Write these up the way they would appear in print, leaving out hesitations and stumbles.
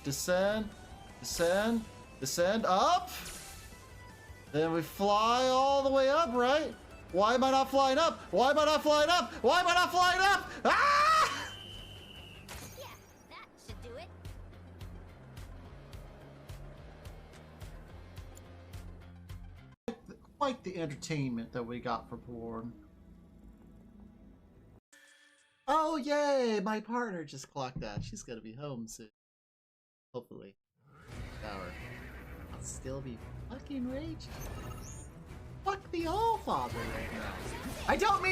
descend, descend, descend, up. Then we fly all the way up, right? Why am I not flying up? Why am I not flying up? Why am I not flying up? Ah! Yeah, that should do it. Quite the entertainment that we got for porn. Oh yay! My partner just clocked that. She's gonna be home soon. Hopefully. Hour. I'll still be fucking raging. Fuck the All-Father right now. I don't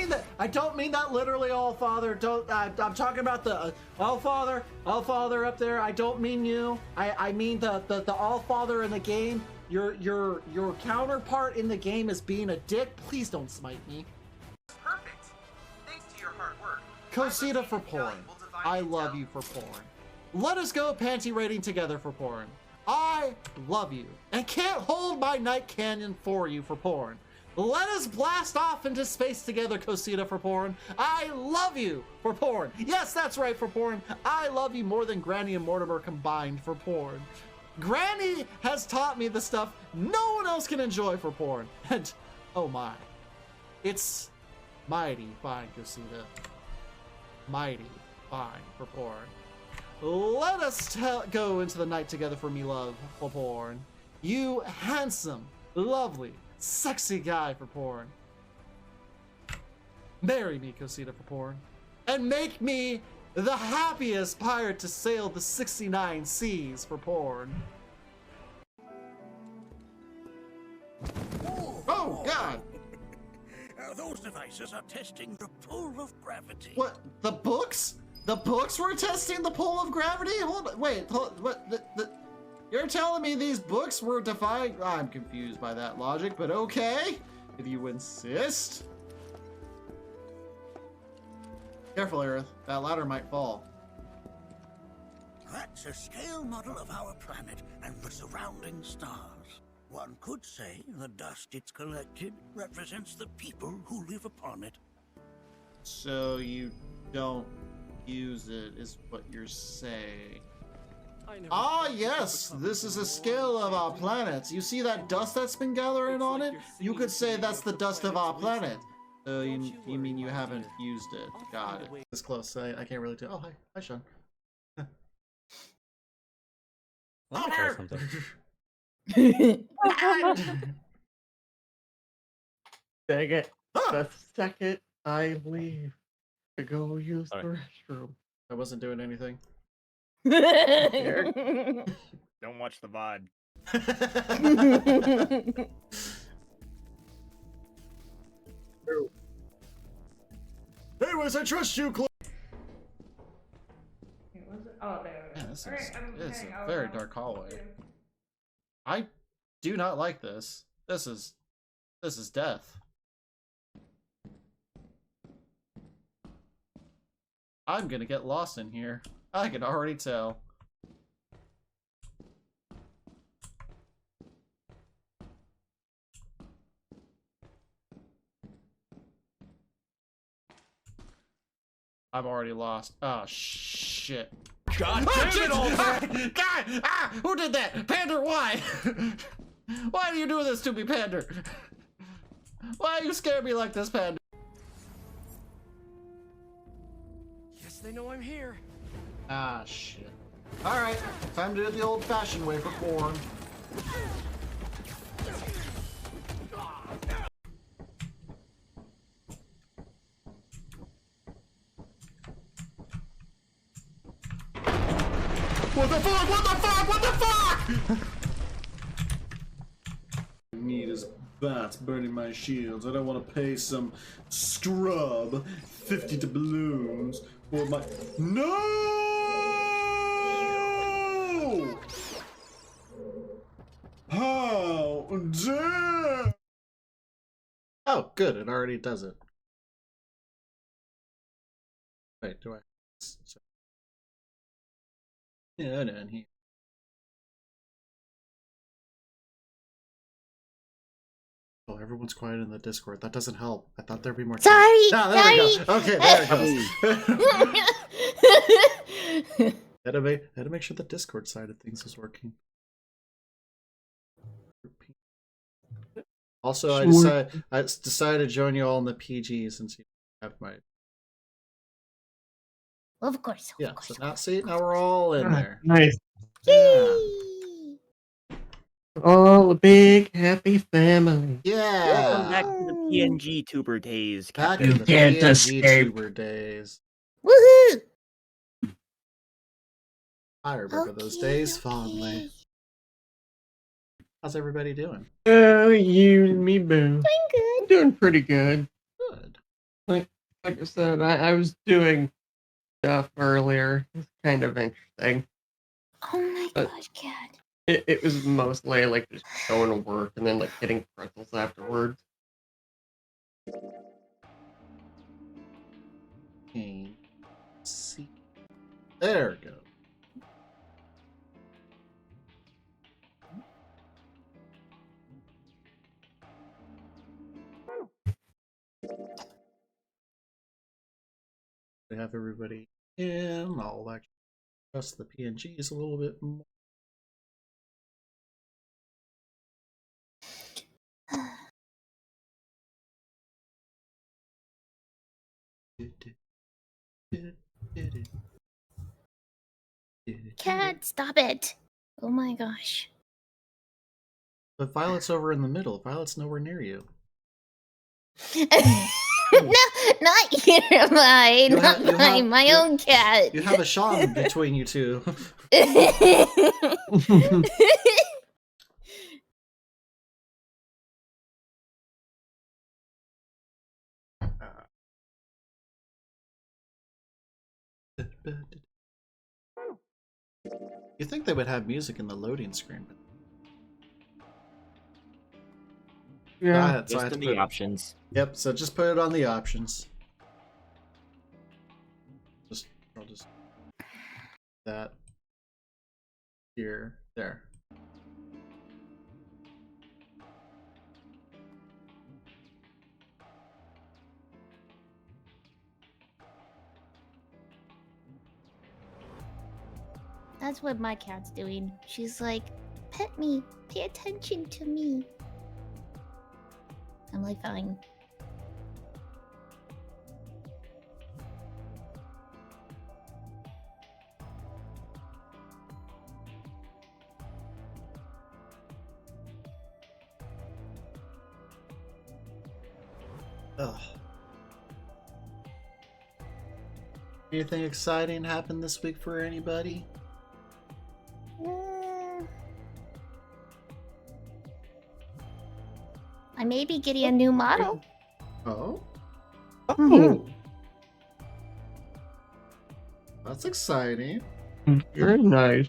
mean that literally All-Father. I'm talking about the All-Father up there. I don't mean you. I mean the All-Father in the game. Your counterpart in the game is being a dick. Please don't smite me. Perfect. Thanks to your hard work. Cosita for porn. I love you for porn. Let us go panty rating together for porn. I love you and can't hold my night canyon for you for porn. Let us blast off into space together, Cosita for porn. I love you for porn. Yes, that's right, for porn. I love you more than Granny and Mortimer combined for porn. Granny has taught me the stuff no one else can enjoy for porn. And, oh my, it's mighty fine, Cosita. Mighty fine for porn. Let us go into the night together for me love for porn. You handsome, lovely, sexy guy for porn. Marry me, Cosita for porn. And make me the happiest pirate to sail the 69 seas for porn. Oh, God! Those devices are testing the pull of gravity. What? The books? The books were testing the pull of gravity? Hold on, wait, what? You're telling me these books were defying? I'm confused by that logic, but okay, if you insist. Careful, Aerith. That ladder might fall. That's a scale model of our planet and the surrounding stars. One could say the dust it's collected represents the people who live upon it. So you don't use it, is what you're saying. Ah, yes, this is a scale of our planet. You see that dust that's been gathering on it? You could say that's the dust of our planet. So you mean you haven't used it? Got it. This close, I can't really tell. Oh, hi, Sean. Let me try something. Dang it. The second I leave to go use the restroom. I wasn't doing anything. Don't watch the VOD. Anyways, I trust you, Chloe. Oh, there. Man, this Alright, is okay, a very dark hallway. I do not like this. This is death. I'm gonna get lost in here. I can already tell. I'm already lost. Oh shit. God damn it all! God! Ah! Who did that? Pander, why? Why do you do this to me, Pander? Why you scare me like this, Pander? Yes, they know I'm here. Ah, shit. Alright, time to do it the old-fashioned way for porn. What the fuck? What the fuck? What the fuck? Need is bats burning my shields. I don't want to pay some scrub 50 to balloons for my. No! How dare! Oh, good. It already does it. Wait, do I? Yeah, down here. Oh, everyone's quiet in the Discord. That doesn't help. I thought there'd be more. Sorry, Ah, there we go. Okay, there it goes. Had to make sure the Discord side of things was working. Also, I decided to join you all in the PG since you have my. Of course. Yeah, Of course. so now we're all in there. Nice. Yeah. Yay! All a big happy family. Yeah. Back to the PNG tuber days, Back Captain. in the can't PNG escape. tuber days. Woohoo! I remember those days fondly. How's everybody doing? Oh, you and me, boo. Doing good. Doing pretty good. Good. Like I said, I was doing stuff earlier. It's kind of interesting. Oh my But- gosh, cat. It was mostly like just going to work and then like getting pretzels afterwards. See. There we go. We have everybody in. I'll actually adjust the PNGs a little bit more. Cat, stop it. Oh my gosh. But Violet's over in the middle. Violet's nowhere near you. No, not here, my, You not ha- you my, have- my you- own cat. You have a shaman between you two. You think they would have music in the loading screen? But Yeah. so I Just had to in put the it- options. Yep. So just put it on the options. I'll just that here there. That's what my cat's doing. She's like, pet me, pay attention to me. I'm like, fine. Ugh. Anything exciting happened this week for anybody? I may be getting a new model. Oh, Oh, that's exciting. very nice.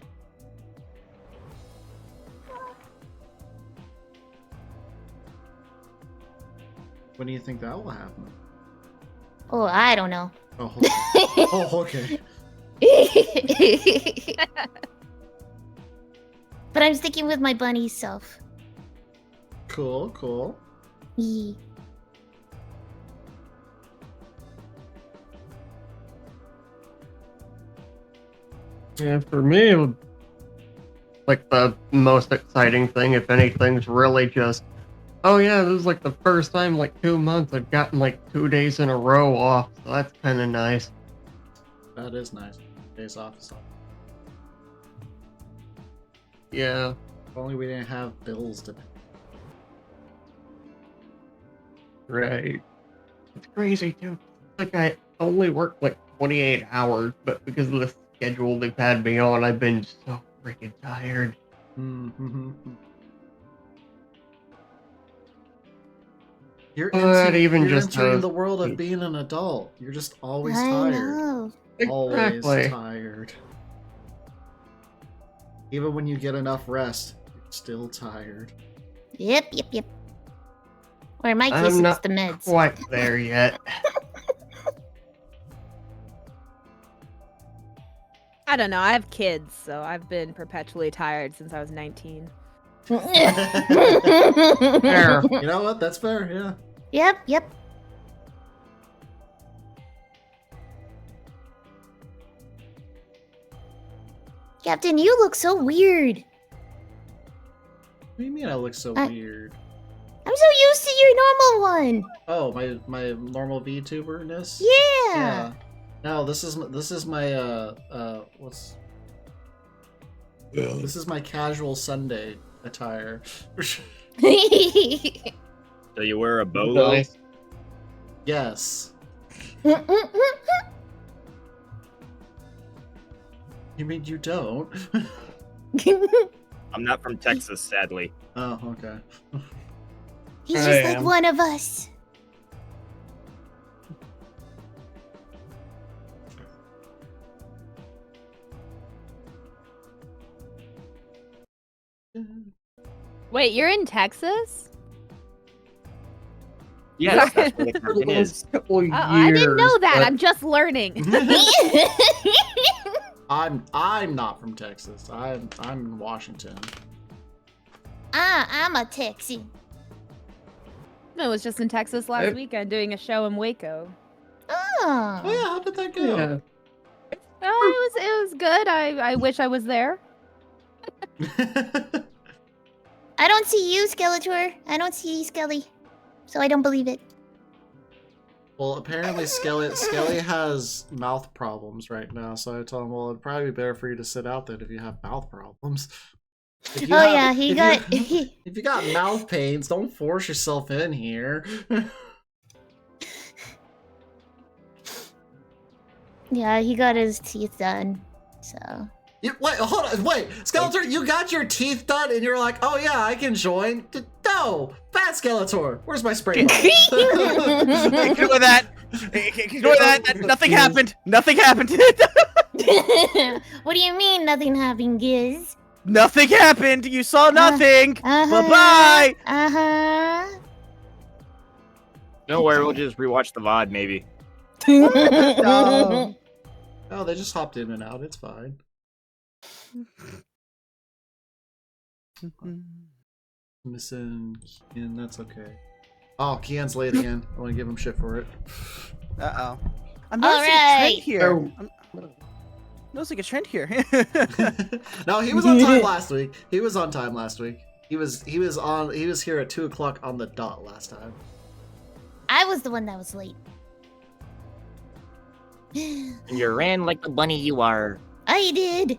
When do you think that will happen? Oh, I don't know. Oh, okay. Oh, okay. But I'm sticking with my bunny self. Cool, cool. Yee. Yeah, for me, like the most exciting thing, if anything's really just, oh yeah, this is like the first time in like 2 months I've gotten like 2 days in a row off, so that's kind of nice. That is nice. Days off. So. Yeah, If only we didn't have bills to pay. right. It's crazy too. Like I only work like 28 hours, but because of the schedule they've had me on, I've been so freaking tired. Mm-hmm. You're But even you're just entering those- the world of being an adult. You're just always I tired. know. Always Exactly. tired. Even when you get enough rest, you're still tired. Yep, yep, yep. Or in my case, I'm it's not the meds. quite there yet. I don't know. I have kids, so I've been perpetually tired since I was 19. Fair. You know what? That's fair, yeah. Yep, yep. Captain, you look so weird. What do you mean I look so weird? I'm so used to your normal one. Oh, my normal VTuberness? Yeah. No, this is my what's this is my casual Sunday attire. So you wear a bolo? Nice. Yes. You mean you don't? I'm not from Texas, sadly. Oh, okay. He's I just like am. one of us. Wait, you're in Texas? Yes, that's where the captain is. Couple Oh, I didn't know years, that. but- I'm just learning. I'm not from Texas. I'm in Washington. I'm a Texan. I was just in Texas last Yep. weekend doing a show in Waco. Oh Oh. yeah, how did that go? Yeah. It was good. I wish I was there. I don't see you, Skeletor. I don't see Skelly. So I don't believe it. Well, apparently Skelly has mouth problems right now, so I told him, well, it'd probably be better for you to sit out then if you have mouth problems. If you Oh have- yeah, he if got you- if you got mouth pains, don't force yourself in here. Yeah, he got his teeth done. So Wait, hold on, wait, Skeletor, you got your teeth done, and you're like, oh yeah, I can join. No, bad Skeletor. Where's my spray bottle? Ignore that. Ignore that. Nothing happened. Nothing happened. What do you mean nothing happened, Giz? Nothing happened. You saw nothing. Uh-huh. Bye-bye. Uh-huh. Don't worry, we'll just rewatch the VOD maybe. No. Oh, they just hopped in and out. It's fine. Missing Kian, that's okay. Oh, Kian's late again. I want to give him shit for it. Uh-oh. I'm noticing a Alright. trend here. Oh. I'm noticing a trend here. No, he was on time last week. He was on time last week. He was here at 2 o'clock on the dot last time. I was the one that was late. And you ran like the bunny you are. I did.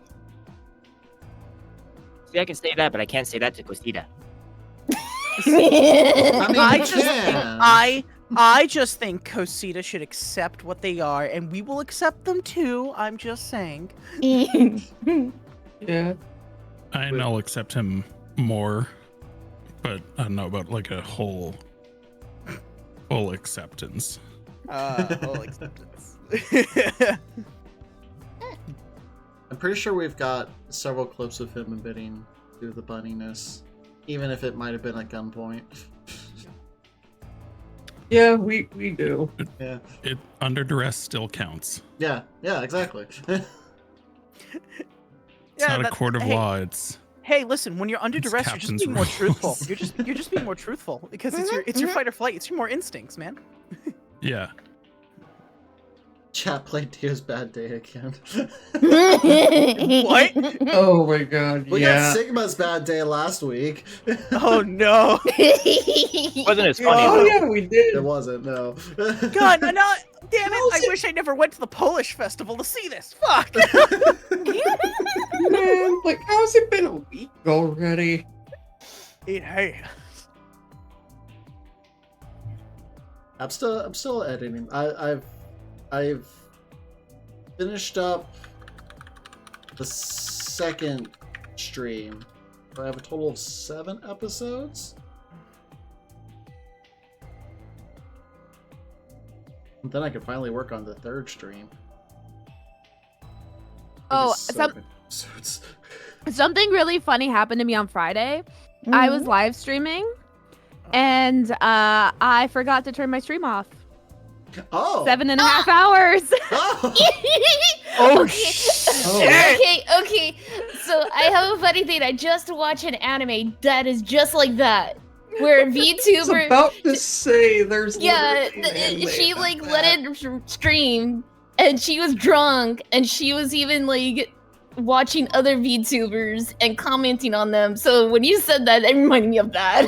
See, I can say that, but I can't say that to Cosita. I mean, I you just think can. I just think Cosita should accept what they are, and we will accept them too. I'm just saying. Yeah. And I'll accept him more, but I don't know about like a full acceptance. Full acceptance. I'm pretty sure we've got several clips of him admitting to the bunniness, even if it might have been at gunpoint. Yeah, we do. Yeah. It under duress still counts. Yeah, exactly. It's not a court of law. It's Hey, listen. When you're under It's duress, you're just captain's being more rules. truthful. You're just being more truthful because it's your fight or flight. It's your more instincts, man. yeah. Chat played Tio's bad day again. What? Oh my god, We yeah. got Sigma's bad day last week. Oh no. Wasn't as funny Oh though. yeah, we did. It wasn't, no. God, no, damn it! I wish I never went to the Polish festival to see this. Fuck. Man, like, how's it been a week already? It has. I'm still editing. I've finished up the second stream. I have a total of 7 episodes. And then I can finally work on the third stream. Oh, Episodes. something really funny happened to me on Friday. I was live streaming, and I forgot to turn my stream off. Oh! 7.5 hours. Oh! Oh Okay. shit! Okay. So I have a funny thing. I just watched an anime that is just like that, where a I was VTuber, about to say there's yeah, literally an anime she about like that. let it stream, and she was drunk, and she was even like watching other VTubers and commenting on them. So when you said that, it reminded me of that.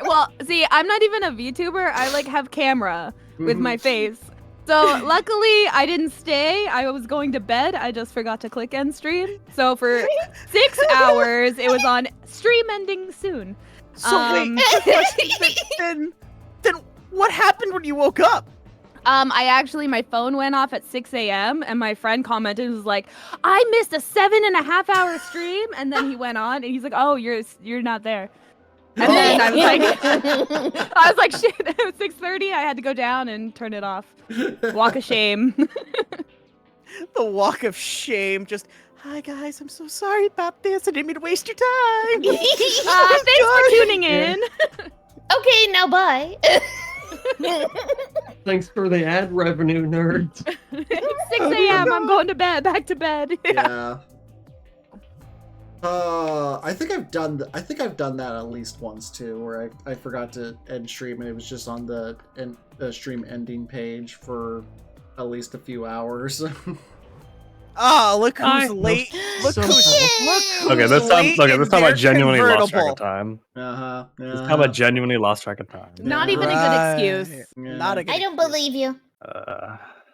Well, see, I'm not even a VTuber. I like have camera with my face. So luckily, I didn't stay. I was going to bed. I just forgot to click end stream. So for 6 hours, it was on stream ending soon. So wait, then what happened when you woke up? My phone went off at 6 a.m. and my friend commented, was like, I missed a 7.5 hour stream. And then he went on and he's like, oh, you're not there. And then I was like, shit, it was 6:30. I had to go down and turn it off. Walk of shame. The walk of shame. Just, hi guys, I'm so sorry about this. I didn't mean to waste your time. Thanks for tuning in. Okay, now bye. Thanks for the ad revenue, nerds. It's 6 a.m. I'm going to bed. Back to bed. Yeah. I think I've done that at least once too, where I forgot to end stream and it was just on the stream ending page for at least a few hours. Oh, look who's late. Look who's Okay, this time I genuinely lost track of convertible. time. Uh-huh. This time I genuinely lost track of time. Not even a good excuse. Not a good I don't believe you.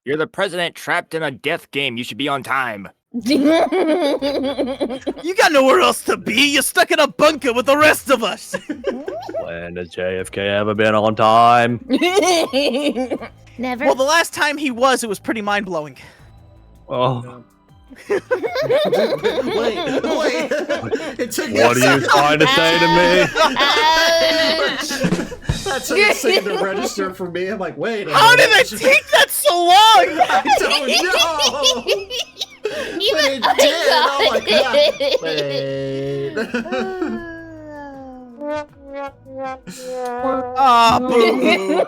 You're the president trapped in a death game. You should be on time. You got nowhere else to be. You're stuck in a bunker with the rest of us. When has JFK ever been on time? Never. Well, the last time he was, it was pretty mind-blowing. Oh. Wait. It took What are you trying to say to me? That took a second to register for me. I'm like, wait. How did it take that so long? I don't know. Even But it I did. got it. Wait. Ah, boo.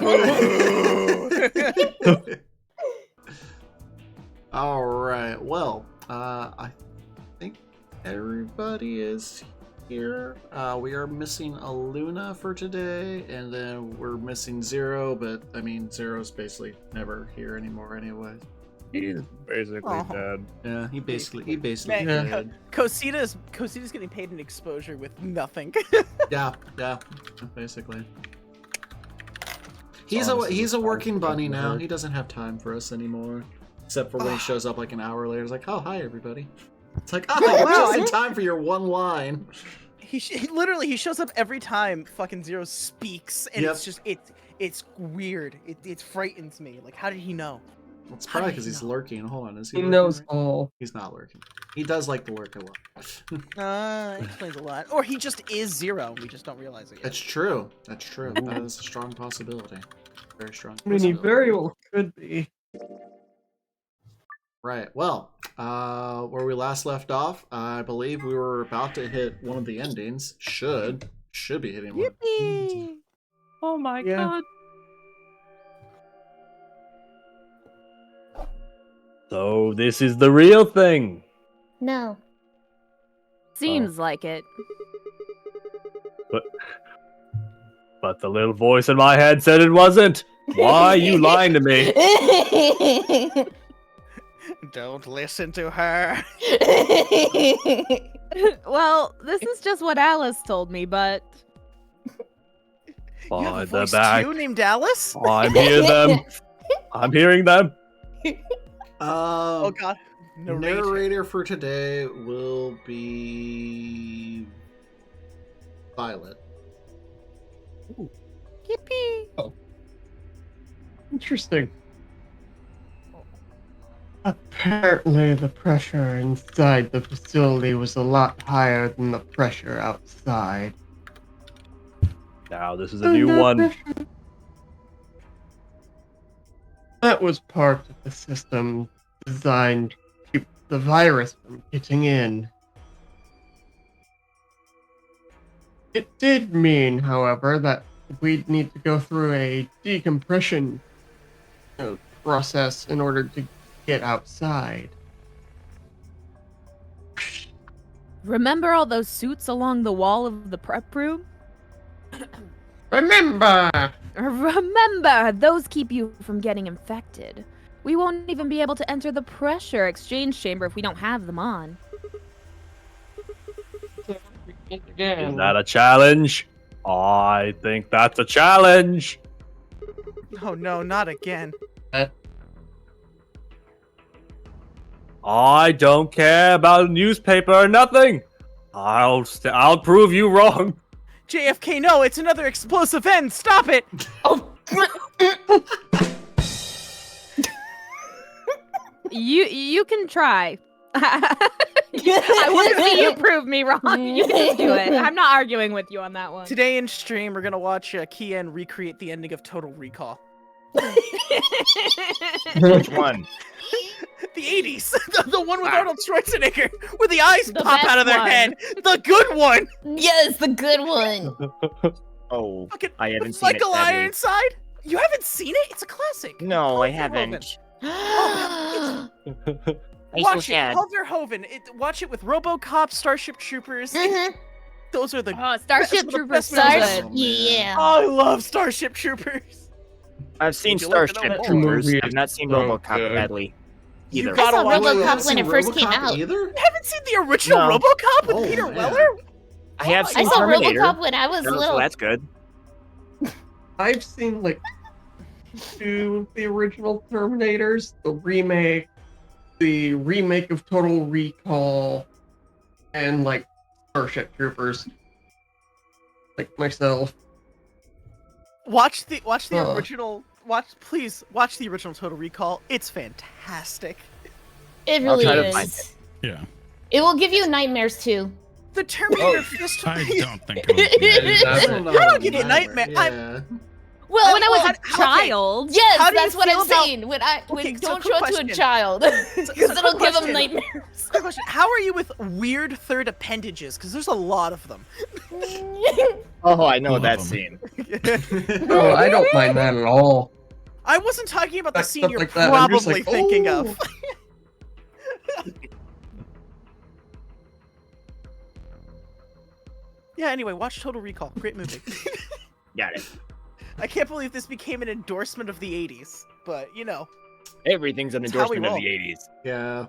All right. Well, I think everybody is here. We are missing a Luna for today, and then we're missing Zero. But I mean, Zero's basically never here anymore, anyway. He's basically dead. Yeah, he basically Man, dead. Cosida's getting paid an exposure with nothing. Yeah, basically. He's a working bunny now. He doesn't have time for us anymore. Except for when he shows up like an hour later. It's like, oh, hi, everybody. It's like, oh, wow, just in time for your one line. He literally shows up every time fucking Zero speaks, and it's just it's weird. It frightens me. Like, how did he know? Well, it's probably because he's lurking. Hold on, is he? He lurking knows right? all. He's not lurking. He does like to lurk a lot. Explains a lot. Or he just is Zero. We just don't realize it yet. That's true. That is a strong possibility. Very strong. I mean, he very well could be. Right. Well, where we last left off, I believe we were about to hit one of the endings. Should be hitting one. Yippee! Oh my god. So this is the real thing. No. Seems like it. But the little voice in my head said it wasn't. Why are you lying to me? Don't listen to her. Well, this is just what Alice told me, but... You have a By the voice back. too named Alice? I'm hearing them. I'm hearing them. Oh god. Narrator for today will be Violet. Ooh. Yippee! Oh. Interesting. Apparently, the pressure inside the facility was a lot higher than the pressure outside. Now this is a new one. That was part of the system designed to keep the virus from getting in. It did mean, however, that we'd need to go through a decompression process in order to get outside. Remember all those suits along the wall of the prep room? Remember! Remember, those keep you from getting infected. We won't even be able to enter the pressure exchange chamber if we don't have them on. Is that a challenge? I think that's a challenge. Oh no, not again. I don't care about a newspaper or nothing. I'll prove you wrong. JFK, no, it's another explosive end. Stop it. Oh. You can try. I want to see you prove me wrong. You can just do it. I'm not arguing with you on that one. Today in stream, we're gonna watch Kian recreate the ending of Total Recall. Which one? The 80s, the one with Arnold Schwarzenegger, where the eyes The pop best out of their one. head. The good one. Yes, the good one. Oh, Fucking I haven't seen it. Michael sadly. Ironside. You haven't seen it? It's a classic. No, I Paul Verhoeven. haven't. Mhm. I'm so Watch it. sad. Paul Verhoeven. Watch it with RoboCop, Starship Troopers. Those are the Starship some of the Troopers. best movies. Starship, yeah. Oh, I love Starship Troopers. I've seen Would you like to know Starship more? Troopers. Movie I've not seen so RoboCop good. badly. You Either. gotta I saw watch Wait, you RoboCop haven't when seen it first came RoboCop out. Either? You haven't seen the original No. RoboCop with Oh, Peter man. Weller? I have I seen saw Terminator. RoboCop when I was So little. that's good. I've seen like 2 of the original Terminators, the remake of Total Recall, and like Starship Troopers. Like myself. Watch the Oh. original. Please watch the original Total Recall. It's fantastic. It I'll really try to find is. Yeah. It will give you nightmares too. The Terminator fist. I don't think it would be. I don't know How about do you get nightmare? Yeah. Well, When I was a how- okay. child. yes, How do you that's what feel I'm about- saying. When Okay, so don't quick show it to a question. child, because So it'll quick give them question. nightmares. Quick question. How are you with weird third appendages? Because there's a lot of them. Oh, I know Love that 'em. scene. Oh, I don't mind that at all. I wasn't talking about the Like, scene stuff you're like that, I'm just probably like, thinking "Oh." of. Yeah, anyway, watch Total Recall. Great movie. Got it. I can't believe this became an endorsement of the 80s, but you know. Everything's an That's how we endorsement of roll. the 80s. Yeah.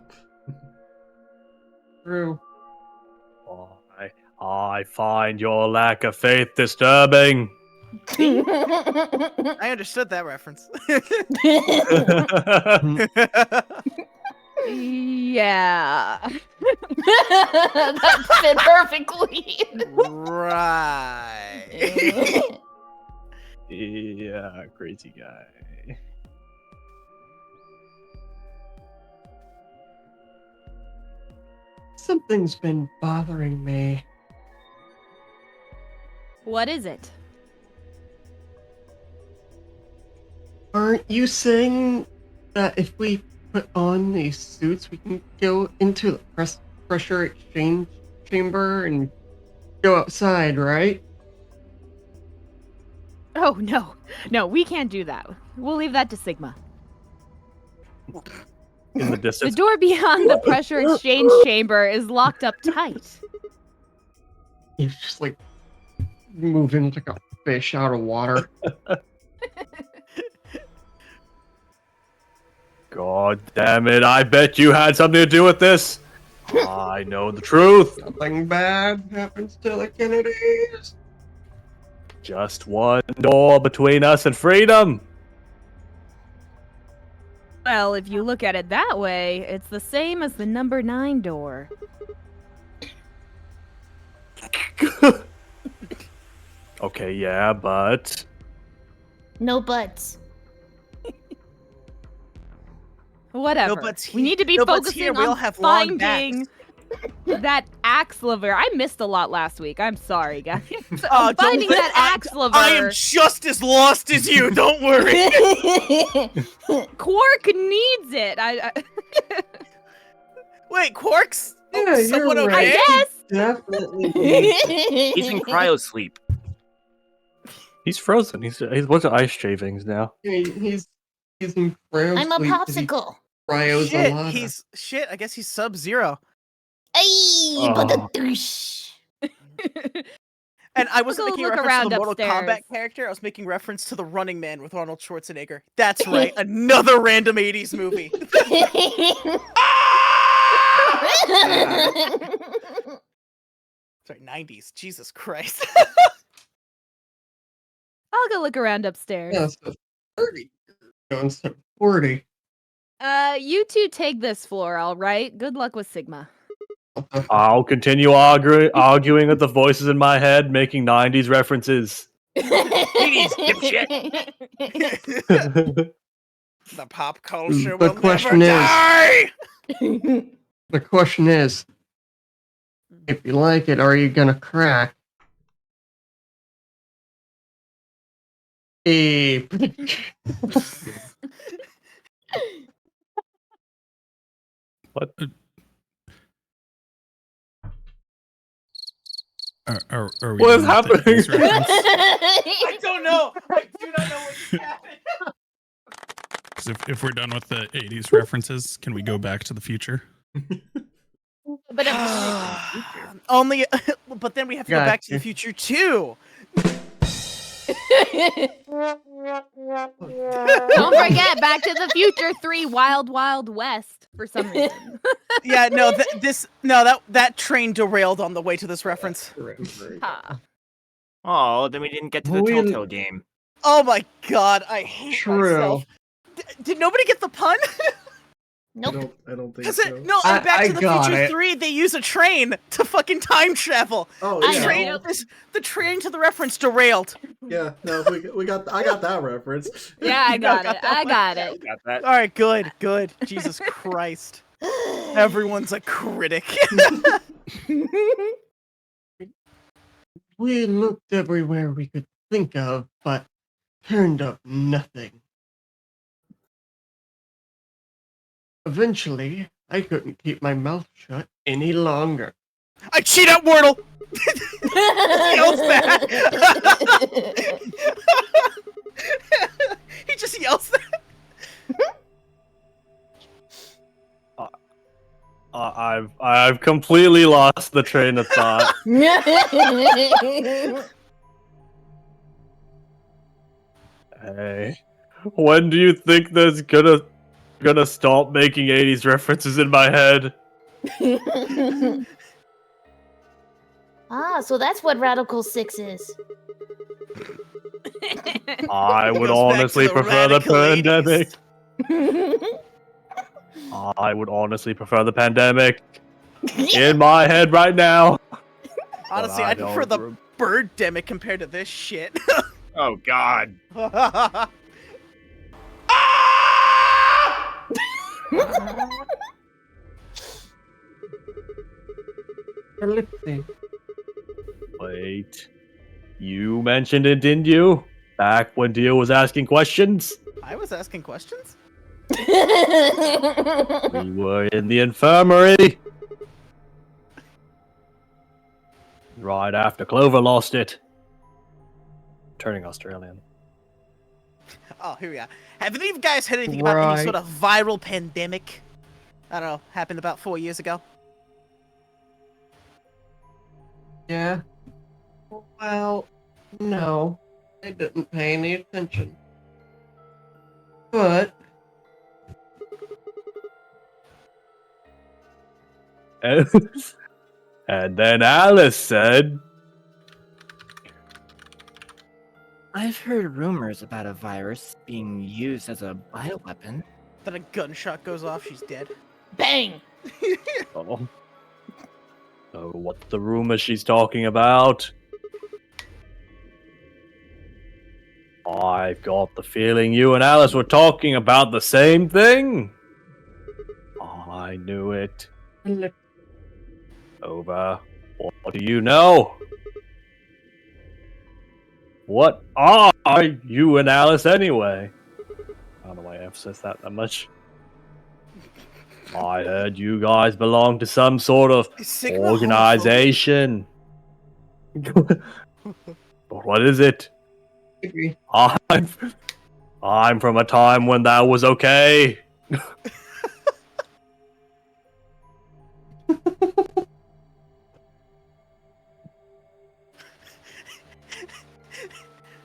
True. I find your lack of faith disturbing. I understood that reference. Yeah. That fit perfectly. Right. Yeah, crazy guy. Something's been bothering me. What is it? Aren't you saying that if we put on these suits, we can go into the pressure exchange chamber and go outside, right? Oh, no. No, we can't do that. We'll leave that to Sigma. In the The distance. door beyond the pressure exchange chamber is locked up tight. He's just like moving like a fish out of water. God damn it, I bet you had something to do with this. I know the truth. Nothing bad happens to the Kennedys. Just one door between us and freedom. Well, if you look at it that way, it's the same as the number 9 door. Okay, yeah, but No buts. Whatever. No buts we need to be no buts focusing here, we all on have long finding that axe lever. I missed a lot last week. I'm sorry, guys. Don't Finding worry, that axe lever. I am just as lost as you. Don't worry. Quark needs it. Wait, Quark's Yeah, you're someone right. okay? I guess. Definitely. He's in cryo sleep. he's frozen. He's what's ice shavings now. He's in cryo I'm a sleep 'cause he popsicle. cryos a Shit, lot. I guess he's Sub-Zero. Ay, but the douche. And I wasn't Go making look reference to around the Mortal upstairs. Kombat character. I was making reference to the Running Man with Arnold Schwarzenegger. That's right, another random 80s movie. Sorry, 90s. Jesus Christ. I'll go look around upstairs. Yeah, so 30. Going to 40. You two take this floor, all right? Good luck with Sigma. I'll continue arguing with the voices in my head, making 90s references. 80s, dipshit. The pop culture The will question never is- die! The question is, if you like it, are you gonna crack a What? Are we What is done with the happening? 80s reference? I don't know! I do not know what's happening! 'Cause if we're done with the 80s references, can we go back to the future? But Only, but then we have to go back to the Gotcha. future too. Don't forget, Back to the Future 3 Wild Wild West for some reason. Yeah, no, that train derailed on the way to this reference. Ha. Oh, then we didn't get to the We'll- Telltale game. Oh my god, I hate myself. Did nobody get the pun? nope. I don't think Because so. no, in Back I to the got Future it. 3, they use a train to fucking time travel. Oh The yeah, train, the train to the reference derailed. yeah. No, we got. I got that reference. Yeah, I got it. I got We it. got that. All right, good. Jesus Christ, everyone's a critic. We looked everywhere we could think of, but turned up nothing. Eventually, I couldn't keep my mouth shut any longer. I cheat at Wordle. He yells back. He just yells that. I've completely lost the train of thought. Hey, when do you think that's gonna stop making 80s references in my head? Ah, so that's what Radical 6 is. I would Goes back to honestly the prefer the radical 80s. pandemic. I would honestly prefer the pandemic in my head right now. Honestly, I I prefer the don't bird-demic compared to this shit. Oh God. Ellipse. Wait. You mentioned it, didn't you? Back when Dio was asking questions? I was asking questions? We were in the infirmary. Right after Clover lost it. Turning Australian. Oh, here we are. Have any of you guys heard anything about any sort of viral pandemic? I don't know, happened about 4 years ago? Yeah. Well, no. I didn't pay any attention. But And then Alice said, I've heard rumors about a virus being used as a bioweapon. Then a gunshot goes off, she's dead. Bang! oh. So what's the rumor she's talking about? I've got the feeling you and Alice were talking about the same thing. I knew it. Over. What do you know? What are you and Alice anyway? I don't know why I emphasize that much. I heard you guys belong to some sort of Sigma organization. But what is it? I'm from a time when that was okay.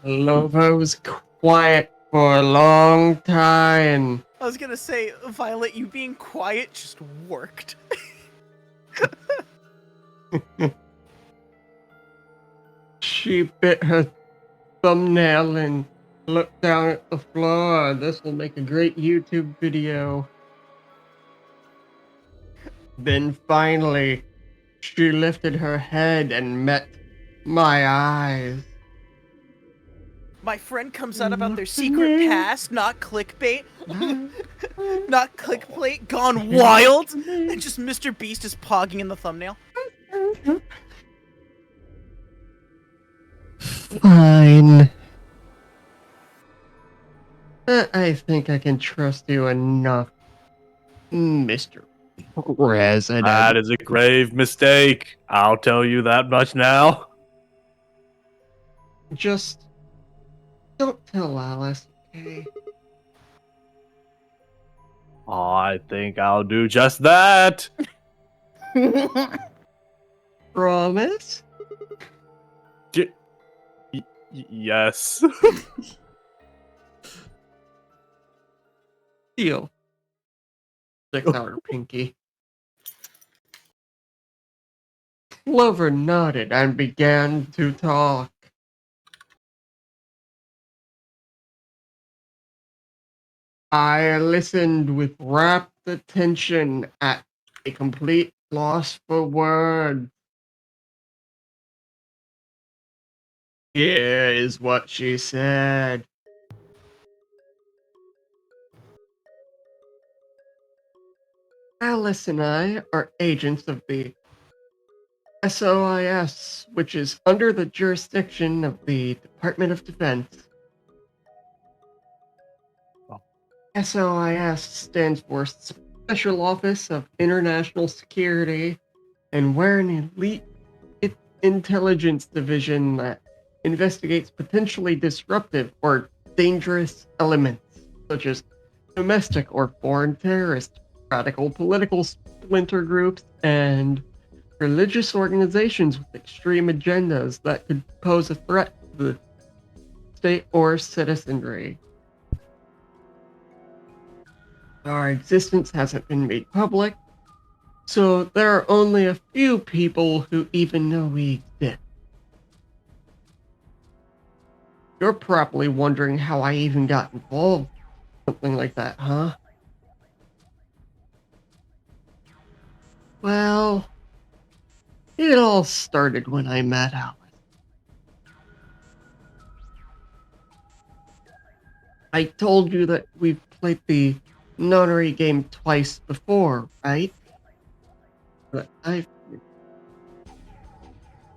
Lover was quiet for a long time. I was gonna say, Violet, you being quiet just worked. She bit her thumbnail and looked down at the floor. This will make a great YouTube video. Then finally, she lifted her head and met my eyes. My friend comes out about their secret past, not clickbait. Not clickbait, gone wild. And just Mr. Beast is pogging in the thumbnail. Fine. I think I can trust you enough, Mr. President. That is a grave mistake. I'll tell you that much now. Just don't tell Alice, okay? I think I'll do just that. Promise? Yes. Deal. Sticks out her pinky. Clover nodded and began to talk. I listened with rapt attention at a complete loss for words. Here is what she said. Alice and I are agents of the SOIS, which is under the jurisdiction of the Department of Defense. SOIS stands for Special Office of International Security, and we're an elite intelligence division that investigates potentially disruptive or dangerous elements, such as domestic or foreign terrorists, radical political splinter groups, and religious organizations with extreme agendas that could pose a threat to the state or citizenry. Our existence hasn't been made public, so there are only a few people who even know we exist. You're probably wondering how I even got involved in something like that, huh? Well, it all started when I met Alice. I told you that we've played the nunnery game twice before, right? But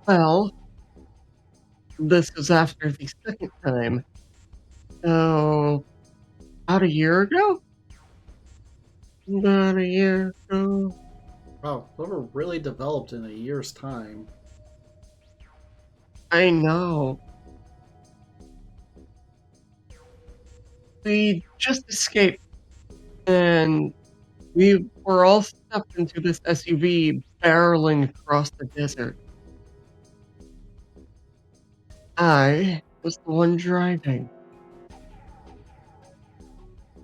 well, this was after the second time. So, about a year ago? About a year ago. Wow, Clover really developed in a year's time. I know. We just escaped, and we were all stuffed into this SUV barreling across the desert. I was the one driving.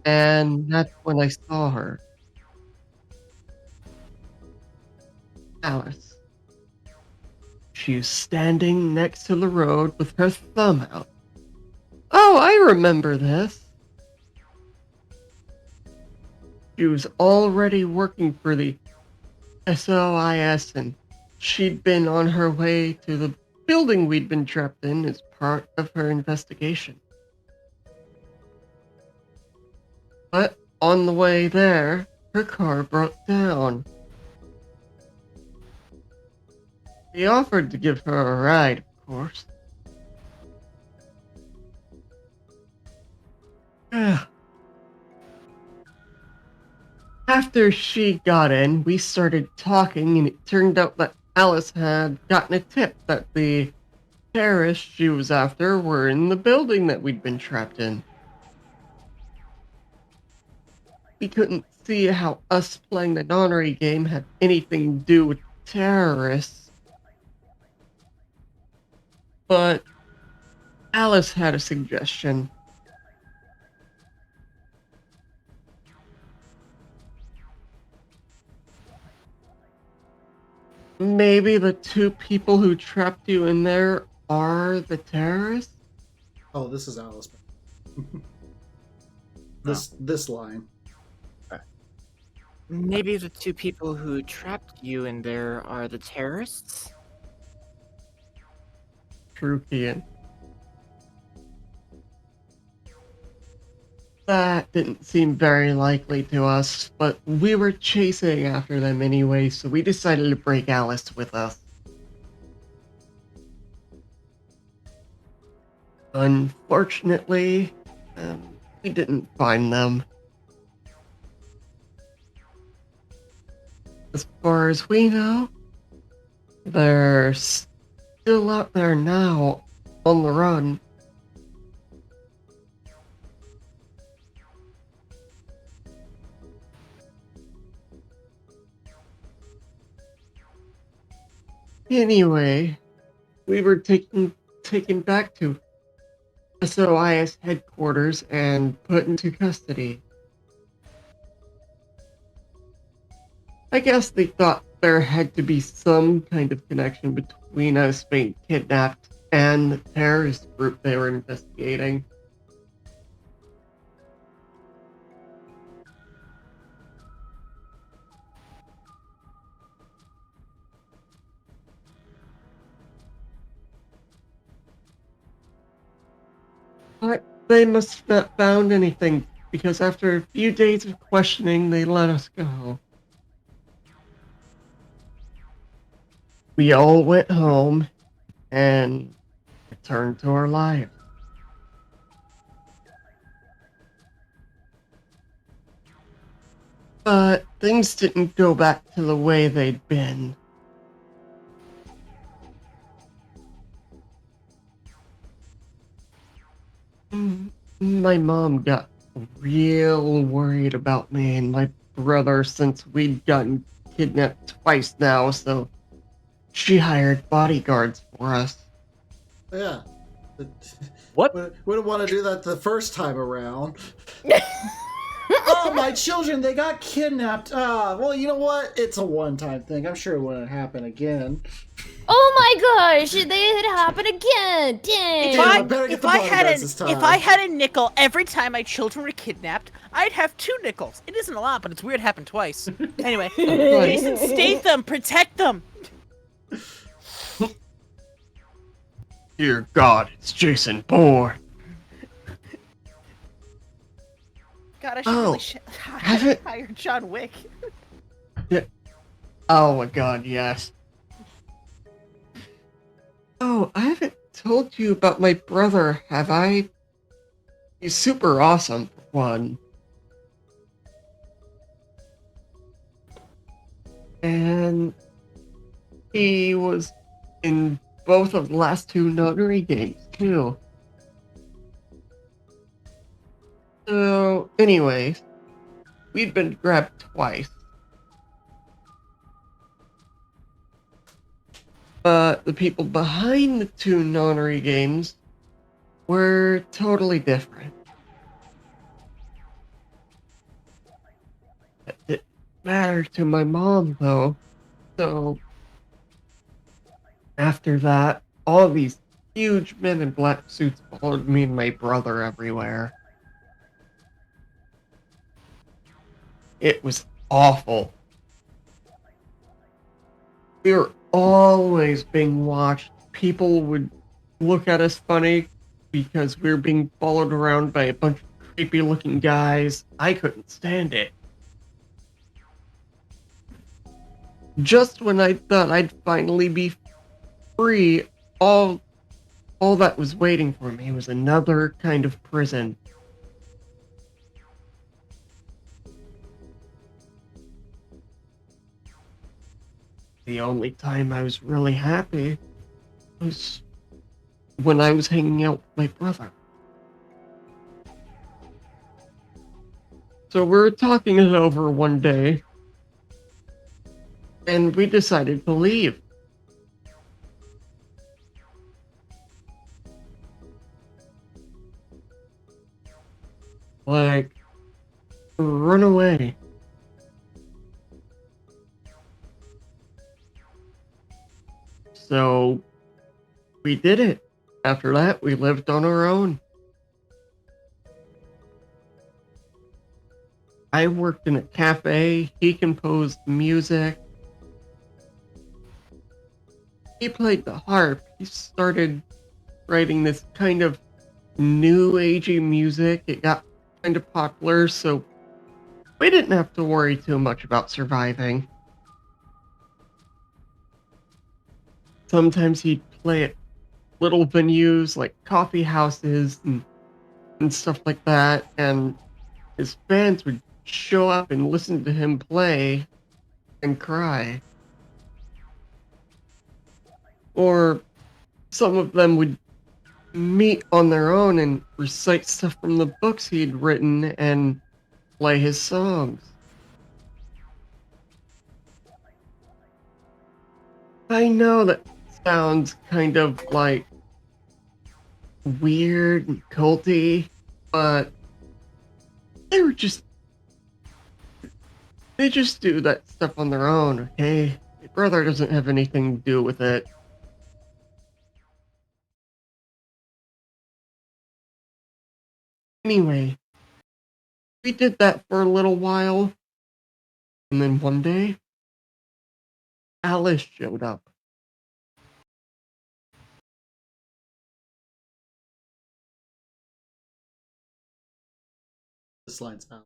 And that's when I saw her. Alice. She was standing next to the road with her thumb out. Oh, I remember this. She was already working for the SOIS, and she'd been on her way to the building we'd been trapped in as part of her investigation. But on the way there, her car broke down. He offered to give her a ride, of course. After she got in, we started talking, and it turned out that Alice had gotten a tip that the terrorists she was after were in the building that we'd been trapped in. We couldn't see how us playing the nunnery game had anything to do with terrorists. But Alice had a suggestion. Maybe the two people who trapped you in there are the terrorists? Oh, this is Alice. This line. Maybe the two people who trapped you in there are the terrorists? True, Kian. That didn't seem very likely to us, but we were chasing after them anyway, so we decided to break Alice with us. Unfortunately, we didn't find them. As far as we know, they're still out there now, on the run. Anyway, we were taken back to SOIS headquarters and put into custody. I guess they thought there had to be some kind of connection between us being kidnapped and the terrorist group they were investigating. But they must have not found anything, because after a few days of questioning, they let us go. We all went home and returned to our lives. But things didn't go back to the way they'd been. My mom got real worried about me and my brother since we'd gotten kidnapped twice now, so she hired bodyguards for us. Yeah. What? Wouldn't want to do that the first time around. Oh, my children, they got kidnapped. Well, you know what? It's a one-time thing. I'm sure it wouldn't happen again. Oh my gosh, they had happened again. Dang. If I had a nickel every time my children were kidnapped, I'd have 2 nickels. It isn't a lot, but it's weird it happened twice. Anyway, Jason Statham, protect them. Dear God, it's Jason Bourne. God, I should really hire John Wick. Yeah. Oh my God, yes. Oh, I haven't told you about my brother, have I? He's super awesome, for one. And he was in both of the last 2 notary games, too. So, anyways, we'd been grabbed twice. But the people behind the 2 notary games were totally different. It didn't matter to my mom, though. So, after that, all these huge men in black suits followed me and my brother everywhere. It was awful. We were always being watched. People would look at us funny because we were being followed around by a bunch of creepy looking guys. I couldn't stand it. Just when I thought I'd finally be free, all that was waiting for me was another kind of prison. The only time I was really happy was when I was hanging out with my brother. So we were talking it over one day, and we decided to leave. Like, run away. So, we did it. After that, we lived on our own. I worked in a cafe, he composed music. He played the harp. He started writing this kind of new agey music. It got kind of popular, so we didn't have to worry too much about surviving. Sometimes he'd play at little venues like coffee houses and stuff like that, and his fans would show up and listen to him play and cry. Or some of them would meet on their own and recite stuff from the books he'd written and play his songs. I know that sounds kind of like weird and culty, but they just do that stuff on their own, okay? My brother doesn't have anything to do with it. Anyway, we did that for a little while, and then one day, Alice showed up. This line's out.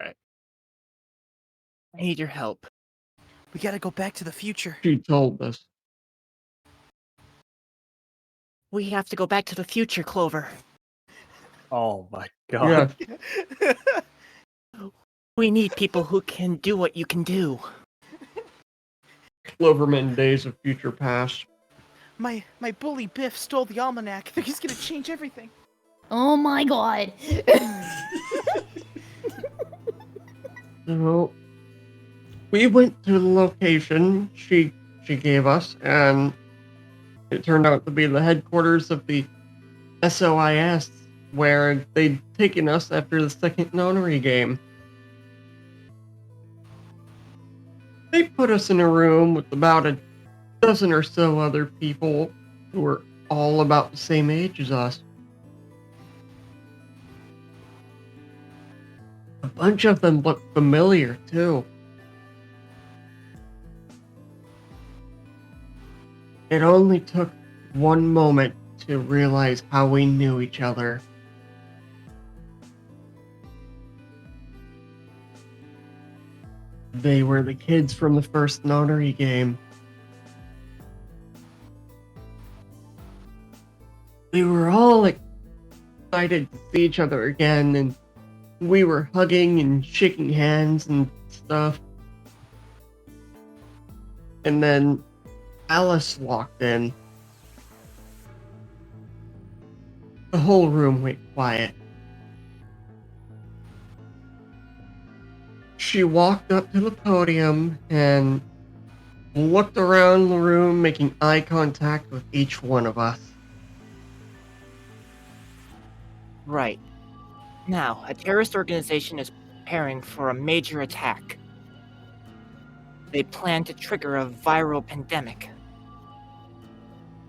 Right. I need your help. We gotta go back to the future. She told us. We have to go back to the future, Clover. Oh my god. Yeah, We need people who can do what you can do. Cloverman Days of Future Past. My bully Biff stole the almanac. He's gonna change everything. Oh my god. So, we went to the location she gave us, and it turned out to be the headquarters of the SOIS, where they'd taken us after the second nonary game. They put us in a room with about a dozen or so other people who were all about the same age as us. A bunch of them looked familiar, too. It only took one moment to realize how we knew each other. They were the kids from the first nonary game. We were all excited to see each other again, and we were hugging and shaking hands and stuff. And then Alice walked in. The whole room went quiet. She walked up to the podium and looked around the room, making eye contact with each one of us. Right. Now, a terrorist organization is preparing for a major attack. They plan to trigger a viral pandemic.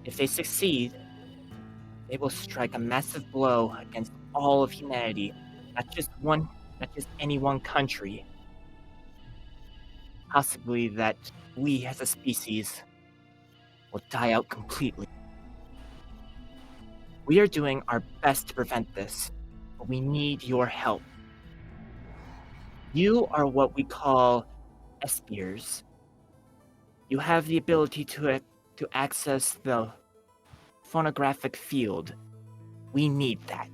If they succeed, they will strike a massive blow against all of humanity, not just any one country. Possibly that we as a species will die out completely. We are doing our best to prevent this, but we need your help. You are what we call espiers. You have the ability to access the phonographic field. We need that.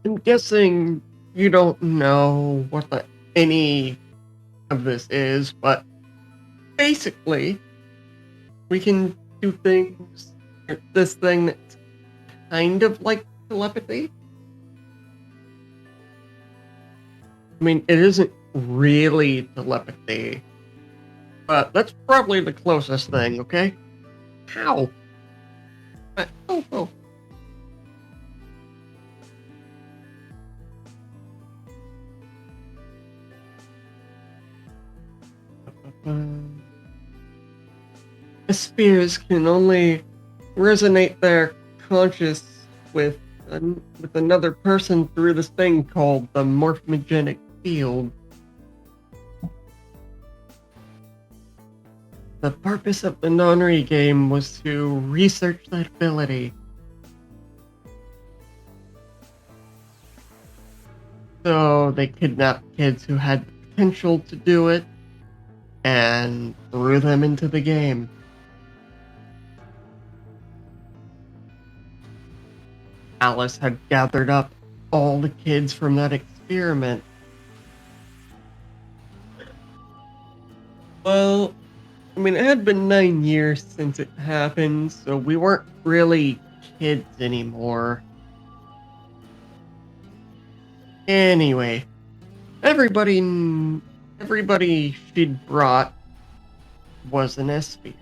I'm guessing you don't know what any of this is, but basically, we can do things. This thing that's kind of like telepathy. I mean, it isn't really telepathy. But that's probably the closest thing, okay? How? Oh. The spheres can only resonate their conscious with another person through this thing called the morphogenic field. The purpose of the nonary game was to research that ability. So they kidnapped kids who had the potential to do it and threw them into the game. Alice had gathered up all the kids from that experiment. Well, I mean, it had been 9 years since it happened, so we weren't really kids anymore. Anyway, everybody she'd brought was an S-sphere.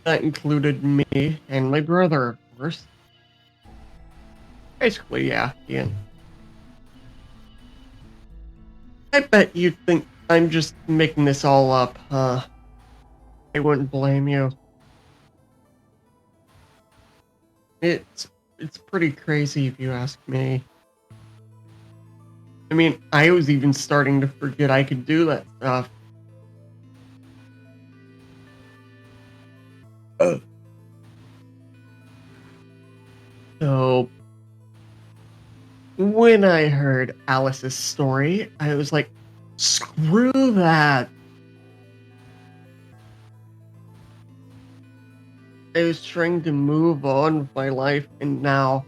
That included me and my brother, of course. Basically, yeah, Ian. I bet you think I'm just making this all up, huh? I wouldn't blame you. It's pretty crazy if you ask me. I mean, I was even starting to forget I could do that stuff. So, when I heard Alice's story, I was like, screw that! I was trying to move on with my life, and now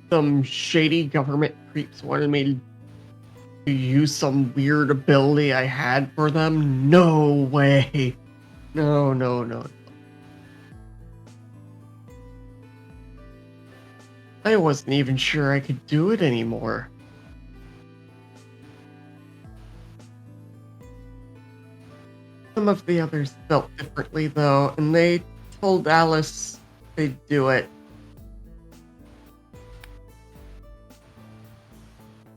some shady government creeps wanted me to use some weird ability I had for them? No way! No. I wasn't even sure I could do it anymore. Some of the others felt differently though, and they told Alice they'd do it.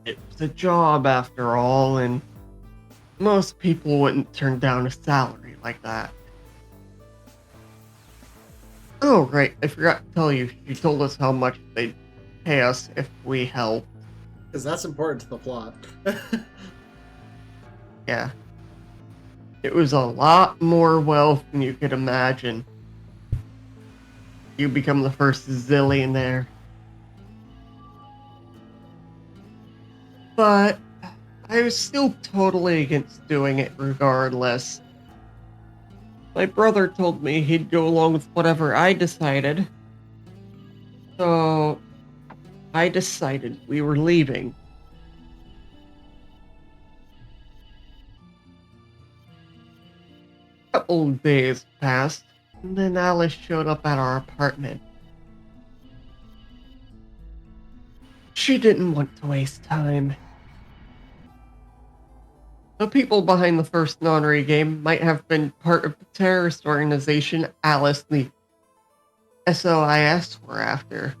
It was a job after all, and most people wouldn't turn down a salary like that. Oh, right, I forgot to tell you, she told us how much they'd pay us if we helped. Because that's important to the plot. Yeah. It was a lot more wealth than you could imagine. You become the first zillionaire. But I was still totally against doing it regardless. My brother told me he'd go along with whatever I decided. So I decided we were leaving. A couple of days passed, and then Alice showed up at our apartment. She didn't want to waste time. The people behind the first nonary game might have been part of the terrorist organization Alice and the SOIS were after.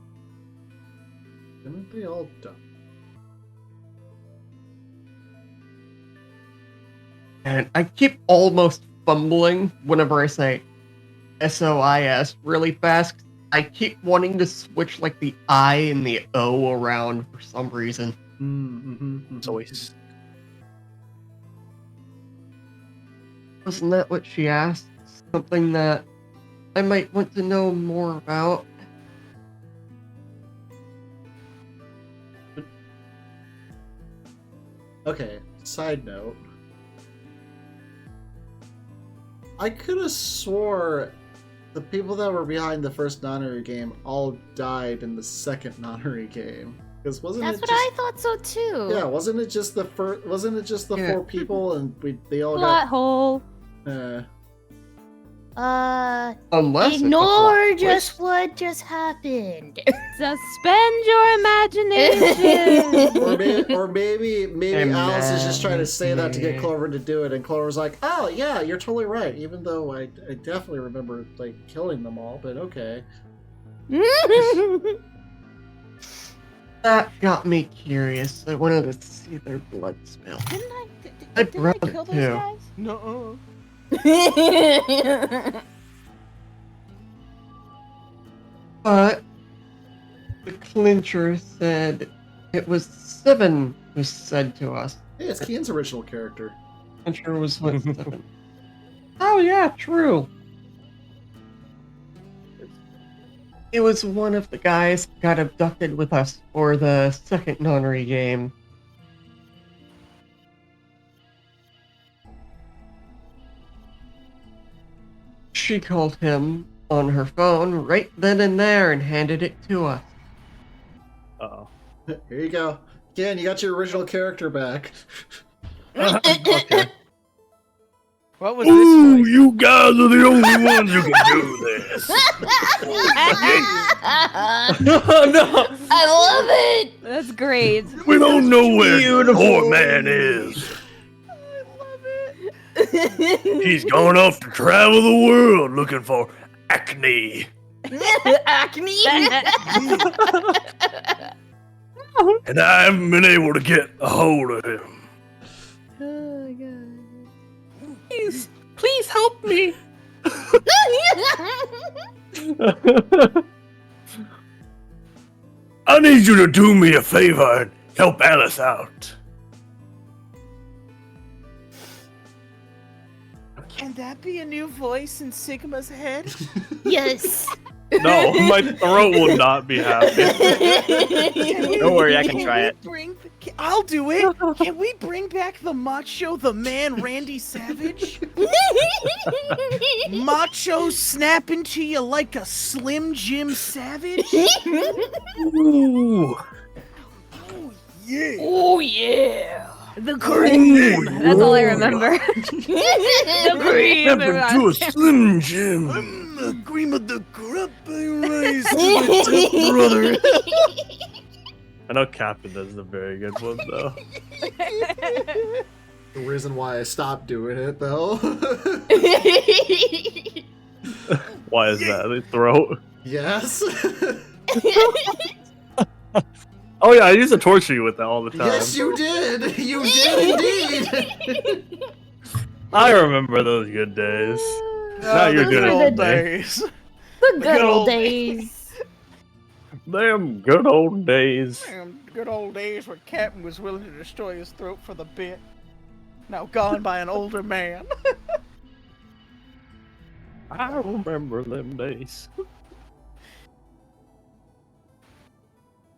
Didn't they all die? And I keep almost fumbling whenever I say SOIS really fast. I keep wanting to switch like the I and the O around for some reason. Sois. Wasn't that what she asked? Something that I might want to know more about? Okay, side note. I could have swore the people that were behind the first nonary game all died in the second nonary game. Because That's what I thought so too. Yeah, wasn't it just the first? Wasn't it just the Yeah. 4 people and they all Plot got? hole. Unless it's a Ignore plot just twist. what just happened. Suspend your imagination. Or maybe Alice is just trying to say that to get Clover to do it, and Clover's like, "Oh yeah, you're totally right." Even though I definitely remember like killing them all, but okay. That got me curious. I wanted to see their blood spill. Didn't My I brother kill those too. guys? No. But the clincher said it was 7 who said to us. Hey, it's Kian's original character. Clincher was with 7. Oh yeah, true. It was one of the guys who got abducted with us for the second nunnery game. She called him on her phone right then and there and handed it to us. Uh-oh. Here you go. Kian, you got your original character back. Okay. What was this Ooh, voice? you guys are the only ones who can do this. No! I love it. That's great. We don't know where the poor man is. He's gone off to travel the world looking for acne. Acne. And I haven't been able to get a hold of him. Oh god. Please help me. I need you to do me a favor and help Alice out. Can that be a new voice in Sigma's head? Yes. No, my throat will not be happy. Don't worry, I can try it. I'll do it. Can we bring back the macho, the man, Randy Savage? Macho snap into you like a Slim Jim Savage? Ooh. Oh, yeah. Oh yeah. The cream. That's all I remember. The cream. Snap into a Slim Jim. I'm the cream of the crop I rise to the top, brother. I know Captain does a very good one, though. The reason why I stopped doing it, though. Why is that? The throat? Yes. Oh yeah, I used to torture you with that all the time. Yes, you did. You did indeed. I remember those good days. Now you're those doing were it all the day. The good old days. Them good old days. Damn, good old days where Captain was willing to destroy his throat for the bit. Now gone by an older man. I remember them days.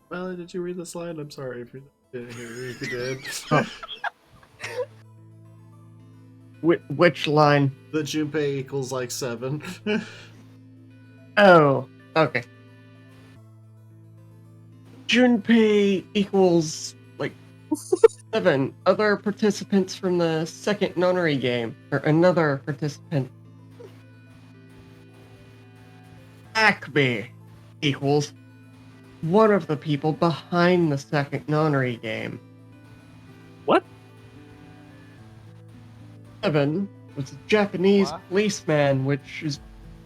Well, did you read the slide? I'm sorry if you didn't hear it. If you did. Which line? The Junpei equals like 7. Oh, okay. Junpei equals like 7 other participants from the second nunnery game, or another participant. Acme equals one of the people behind the second nunnery game. What? 7 was a Japanese What? policeman, which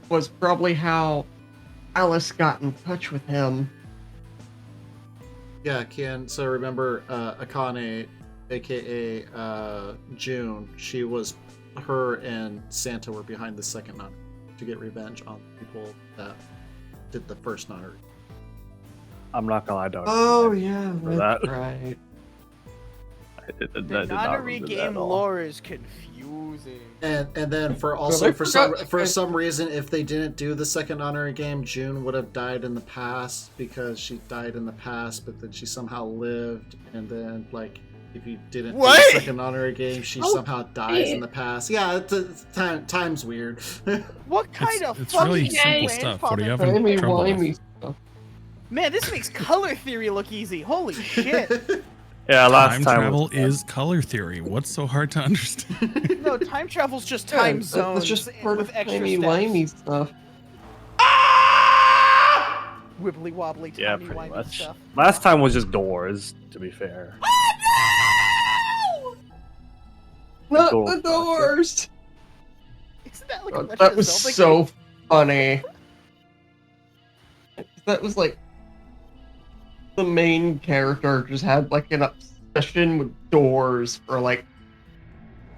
was probably how Alice got in touch with him. Yeah, Kian. So remember, Akane, aka June. Her and Santa were behind the second nunnery to get revenge on the people that did the first nunnery. I'm not gonna lie, dog. Oh yeah, For that's that. right. The nunnery game lore is confusing. And then for some reason, if they didn't do the second nunnery game, June would have died in the past because she died in the past, but then she somehow lived. And then like if you didn't do the second nunnery game, she somehow dies in the past. Yeah, time's weird. What kind of It's fucking really simple stuff. What are you having Timey trouble with? wimey stuff. Man, this makes color theory look easy. Holy shit. Yeah, last Time time travel was is color theory. What's so hard to understand? No, time travel's just Yeah, time that's zones just part with of extra timey-wimey steps. stuff. Wibbly wobbly, Yeah, timey pretty wimey much. stuff. Last time was just doors, to be fair. Not Door the crusher. doors! Isn't that like a God, Legend that of was Zelda so game? funny. That was like the main character just had like an obsession with doors for like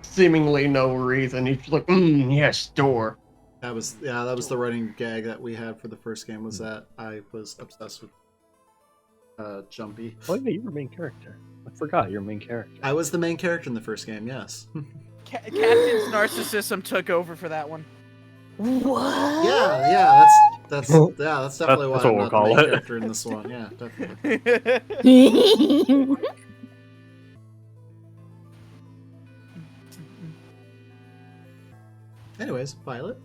seemingly no reason. He's just like, yes, door. That was the running gag that we had for the first game, was that I was obsessed with Jumpy. Oh yeah, you were main character. I forgot you're main character. I was the main character in the first game, yes. Captain's narcissism took over for that one. What? Yeah, that's definitely why That's what I'm we'll not the call main it. character in this one. Yeah, definitely. Anyways, Violet.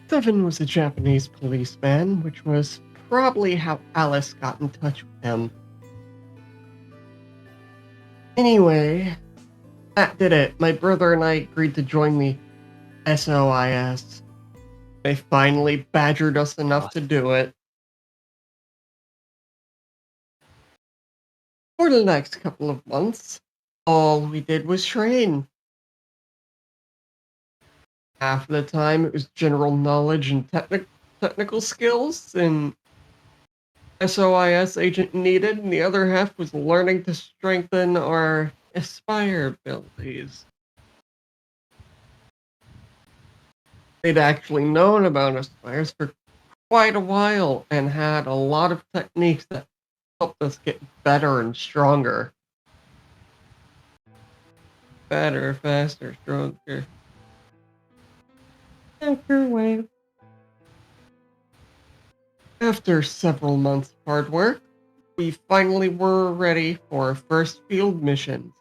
Seven was a Japanese policeman, which was probably how Alice got in touch with him. Anyway, that did it. My brother and I agreed to join the SOIS. They finally badgered us enough to do it. For the next couple of months, all we did was train. Half the time it was general knowledge and technical skills and SOIS agent needed, and the other half was learning to strengthen our Aspire abilities. They'd actually known about Aspires for quite a while and had a lot of techniques that helped us get better and stronger. Better, faster, stronger. Microwave. After several months of hard work, we finally were ready for our first field missions.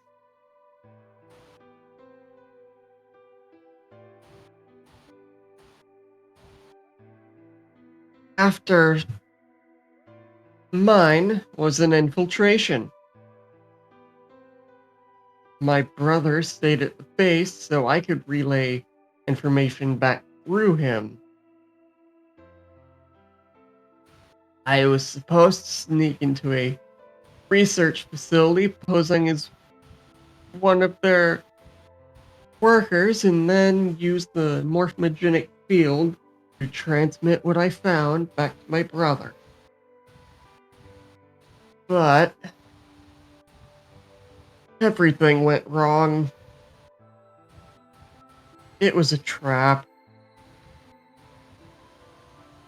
After mine was an infiltration. My brother stayed at the base so I could relay information back through him. I was supposed to sneak into a research facility posing as one of their workers and then use the morphogenic field to transmit what I found back to my brother. But everything went wrong. It was a trap.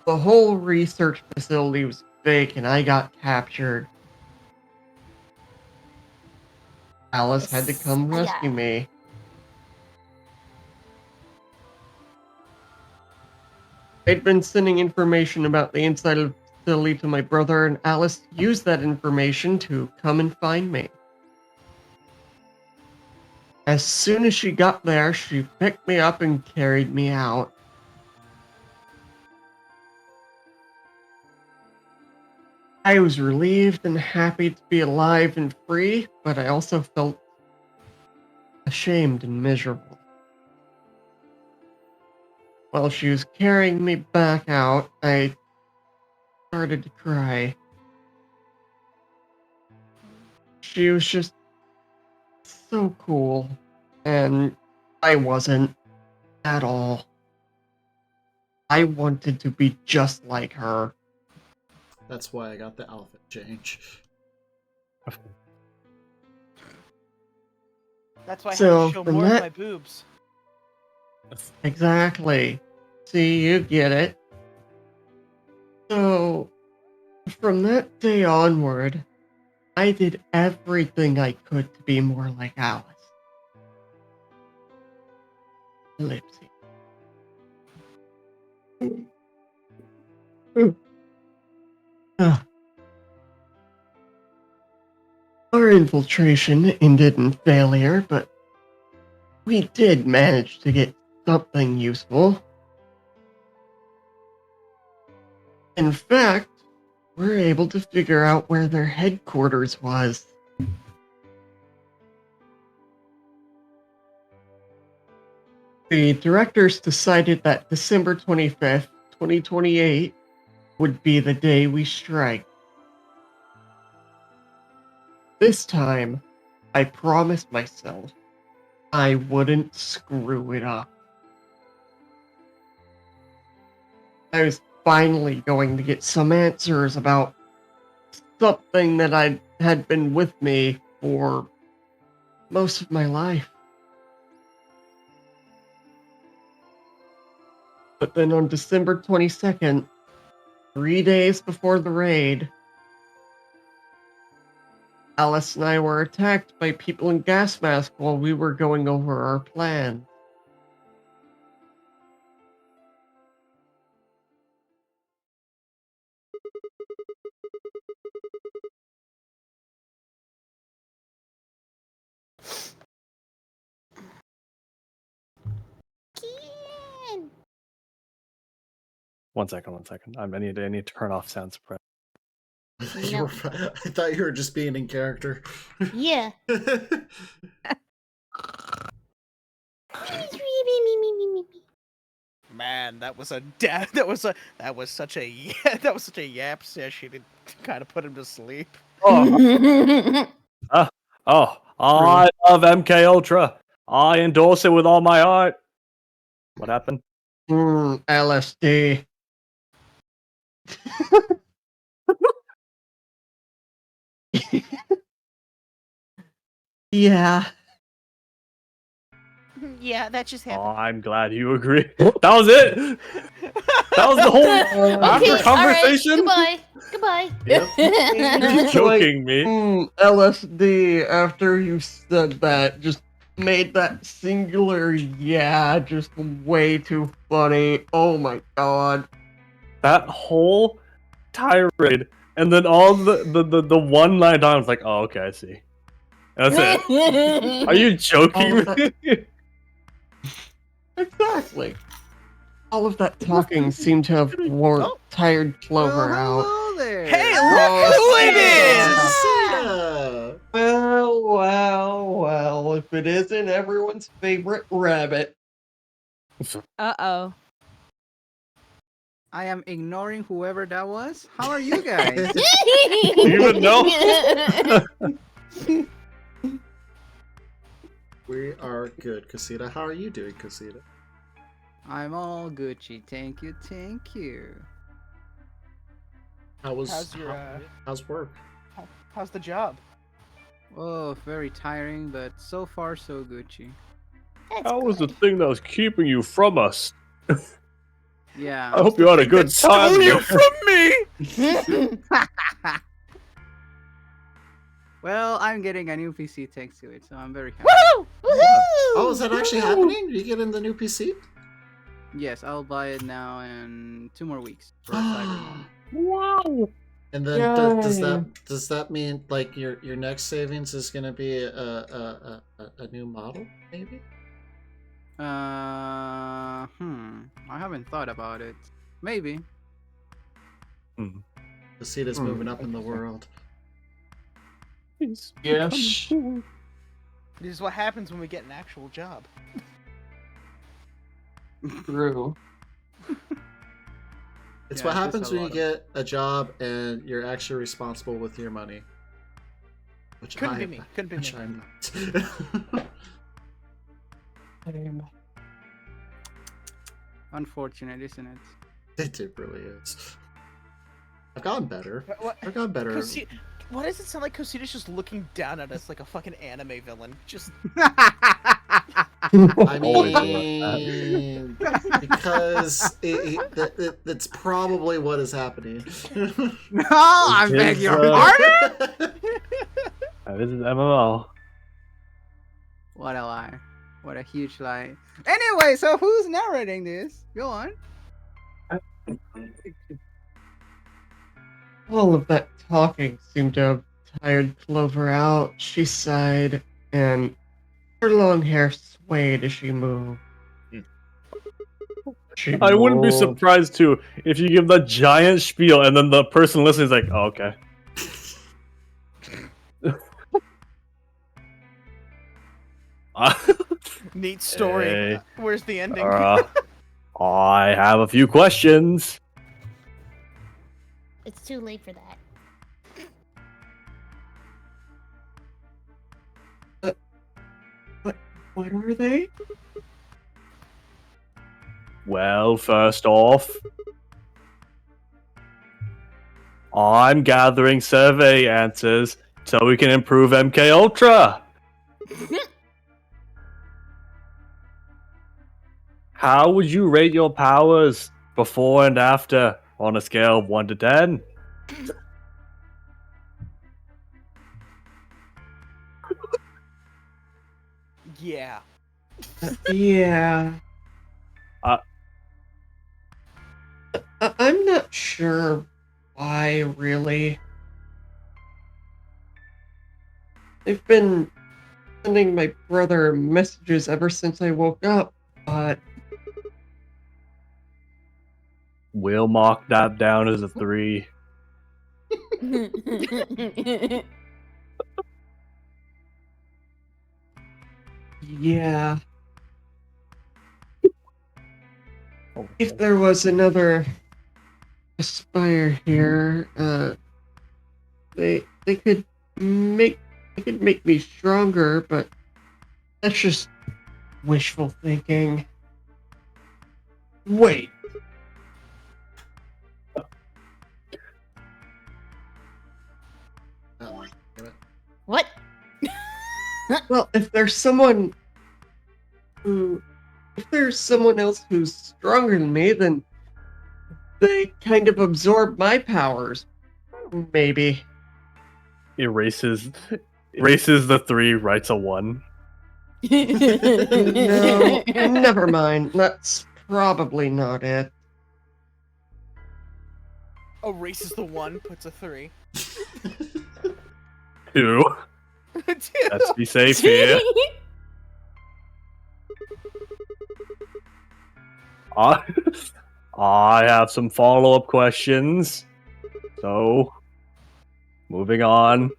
The whole research facility was fake and I got captured. Alice had to come rescue me. I'd been sending information about the inside of the facility to my brother, and Alice used that information to come and find me. As soon as she got there, she picked me up and carried me out. I was relieved and happy to be alive and free, but I also felt ashamed and miserable. While she was carrying me back out, I started to cry. She was just so cool, and I wasn't at all. I wanted to be just like her. That's why I got the outfit change. That's why I So, have to show from more of that- my boobs. Exactly. See, you get it. So, from that day onward, I did everything I could to be more like Alice. Lipsy. Our infiltration ended in failure, but we did manage to get something useful. In fact, were able to figure out where their headquarters was. The directors decided that December 25th, 2028 would be the day we strike. This time, I promised myself I wouldn't screw it up. I was finally going to get some answers about something that I had been with me for most of my life. But then on December 22nd, 3 days before the raid, Alice and I were attacked by people in gas masks while we were going over our plan. Kian! One second. I need to turn off sound suppress. I thought you were just being in character. Yeah. Man, that was such a yap session. It kind of put him to sleep. I love MK Ultra. I endorse it with all my heart. What happened? LSD. Yeah. Yeah, that just Oh, happened. I'm glad you agree. That was it. That was the whole after conversation. All right, goodbye. Yep. You're joking me. LSD, after you said that, just made that singular yeah just way too funny. Oh my god. That whole tirade, and then all the one line I was like, oh, okay, I see. That's it. Are you joking me? Exactly. All of that talking seemed to have worn tired Clover out. Hello there. Hey, look who it is! Well, if it isn't everyone's favorite rabbit. Uh-oh. I am ignoring whoever that was. How are you guys? Do you even know? We are good, Casita. How are you doing, Casita? I'm all Gucci. Thank you. How's work? How's the job? Oh, very tiring, but so far so Gucci. How was the thing that was keeping you from us? Yeah. I hope you had a good time. Stole you from me. Well, I'm getting a new PC thanks to it, so I'm very happy. Woo! Woohoo! Oh, is that actually happening? You get in the new PC? Yes, I'll buy it now in 2 more weeks. For Cyber. Wow. And then does that mean like your next savings is gonna be a new model, maybe? I haven't thought about it. Maybe. Casita's moving up in the world. Yes. This is what happens when we get an actual job. True. It's Yeah, what just happens a when you lot get a job and you're actually responsible with your money. Which Couldn't be me. which I'm not. Unfortunate, isn't it? It really is. I've gotten better. What? I've gotten better. Why does it sound like Cosita's just looking down at us like a fucking anime villain? Just. I mean, because it's probably what is happening. No, I beg your pardon. This is MMO. What a lie. What a huge lie. Anyway, so who's narrating this? Go on. All of that talking seemed to have tired Clover out. She sighed, and her long hair swayed as she moved. I wouldn't be surprised too if you give the giant spiel and then the person listening is like, oh, okay. Neat story. Hey. Where's the ending? I have a few questions. It's too late for that. What are they? Well, first off, I'm gathering survey answers so we can improve MK Ultra. How would you rate your powers before and after on a scale of 1 to 10? Yeah. Yeah. I'm not sure why, really. I've been sending my brother messages ever since I woke up, but... We'll mark that down as a 3. Yeah. If there was another Aspire here, they could make me stronger, but that's just wishful thinking. Wait. What? Well, if there's someone else who's stronger than me, then they kind of absorb my powers. Maybe. Erases the 3, writes a 1. No, never mind. That's probably not it. Erases the 1, puts a 3. 2. Let's be safe here. I have some follow-up questions. So, moving on.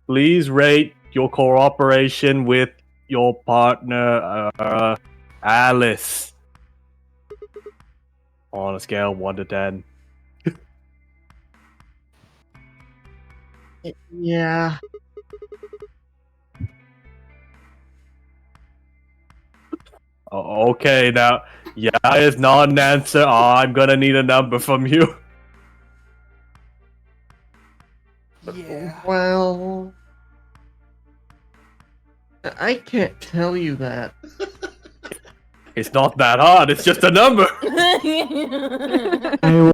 Please rate your cooperation with your partner, Alice, on a scale of 1 to 10. Yeah. Okay, now, yeah is not an answer. I'm gonna need a number from you. Yeah. Well, I can't tell you that. It's not that hard. It's just a number. I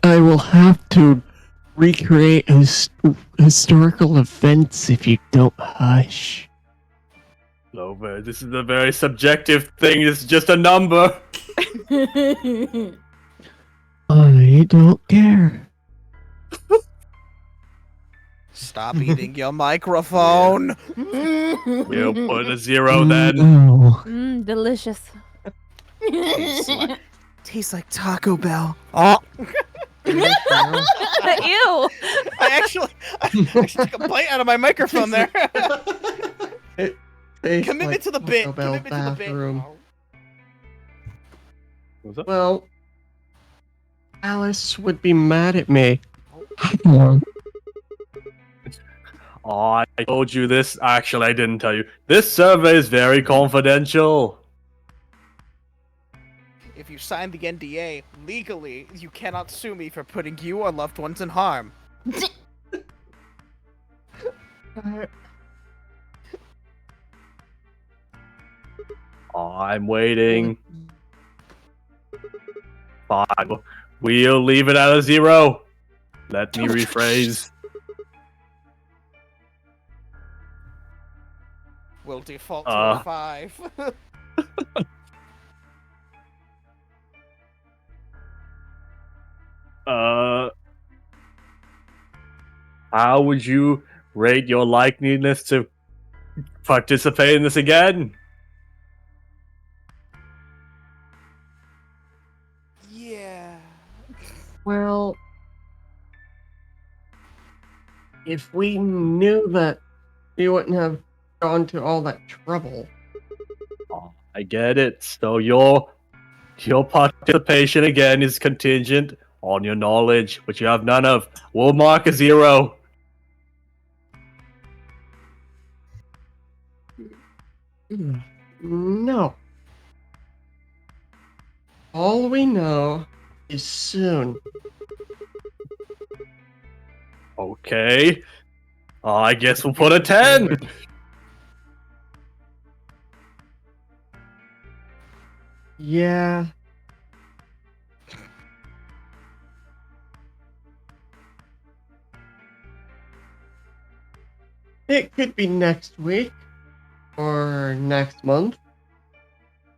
will have to recreate historical events if you don't hush. Lover, this is a very subjective thing. It's just a number. I don't care. Stop eating your microphone. We'll put a 0 then. No. Delicious. Tastes like Taco Bell. Oh. Ew. I actually took a bite out of my microphone there. Commitment to the bit. Commitment to the bit. Well, Alice would be mad at me. Oh, I told you this. Actually, I didn't tell you. This survey is very confidential. If you sign the NDA, legally, you cannot sue me for putting you or loved ones in harm. I'm waiting. Fine. We'll leave it at a 0. Let me rephrase. We'll default to a 5. How would you rate your likeliness to participate in this again? Well, if we knew that, we wouldn't have gone to all that trouble. I get it. So your participation again is contingent on your knowledge, which you have none of. We'll mark a 0. No. All we know is soon. Okay. I guess we'll put a 10. Yeah. It could be next week, or next month,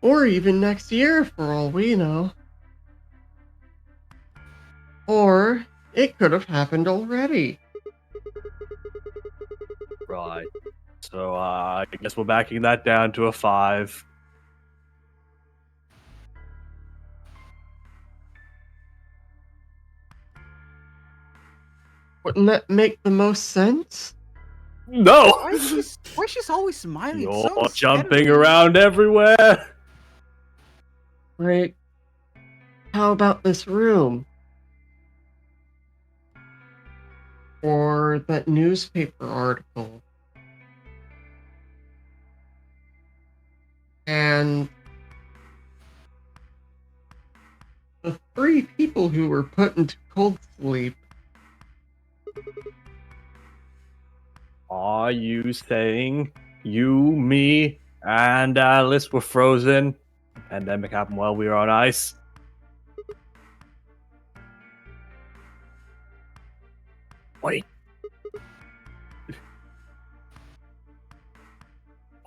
or even next year for all we know. Or it could have happened already. Right. So I guess we're backing that down to a 5. Wouldn't that make the most sense? No! Why is she always smiling? You're so jumping steadily? around everywhere. Like, how about this room? Or that newspaper article? And the 3 people who were put into cold sleep. Are you saying you, me, and Alice were frozen? The pandemic happened while we were on ice? Wait.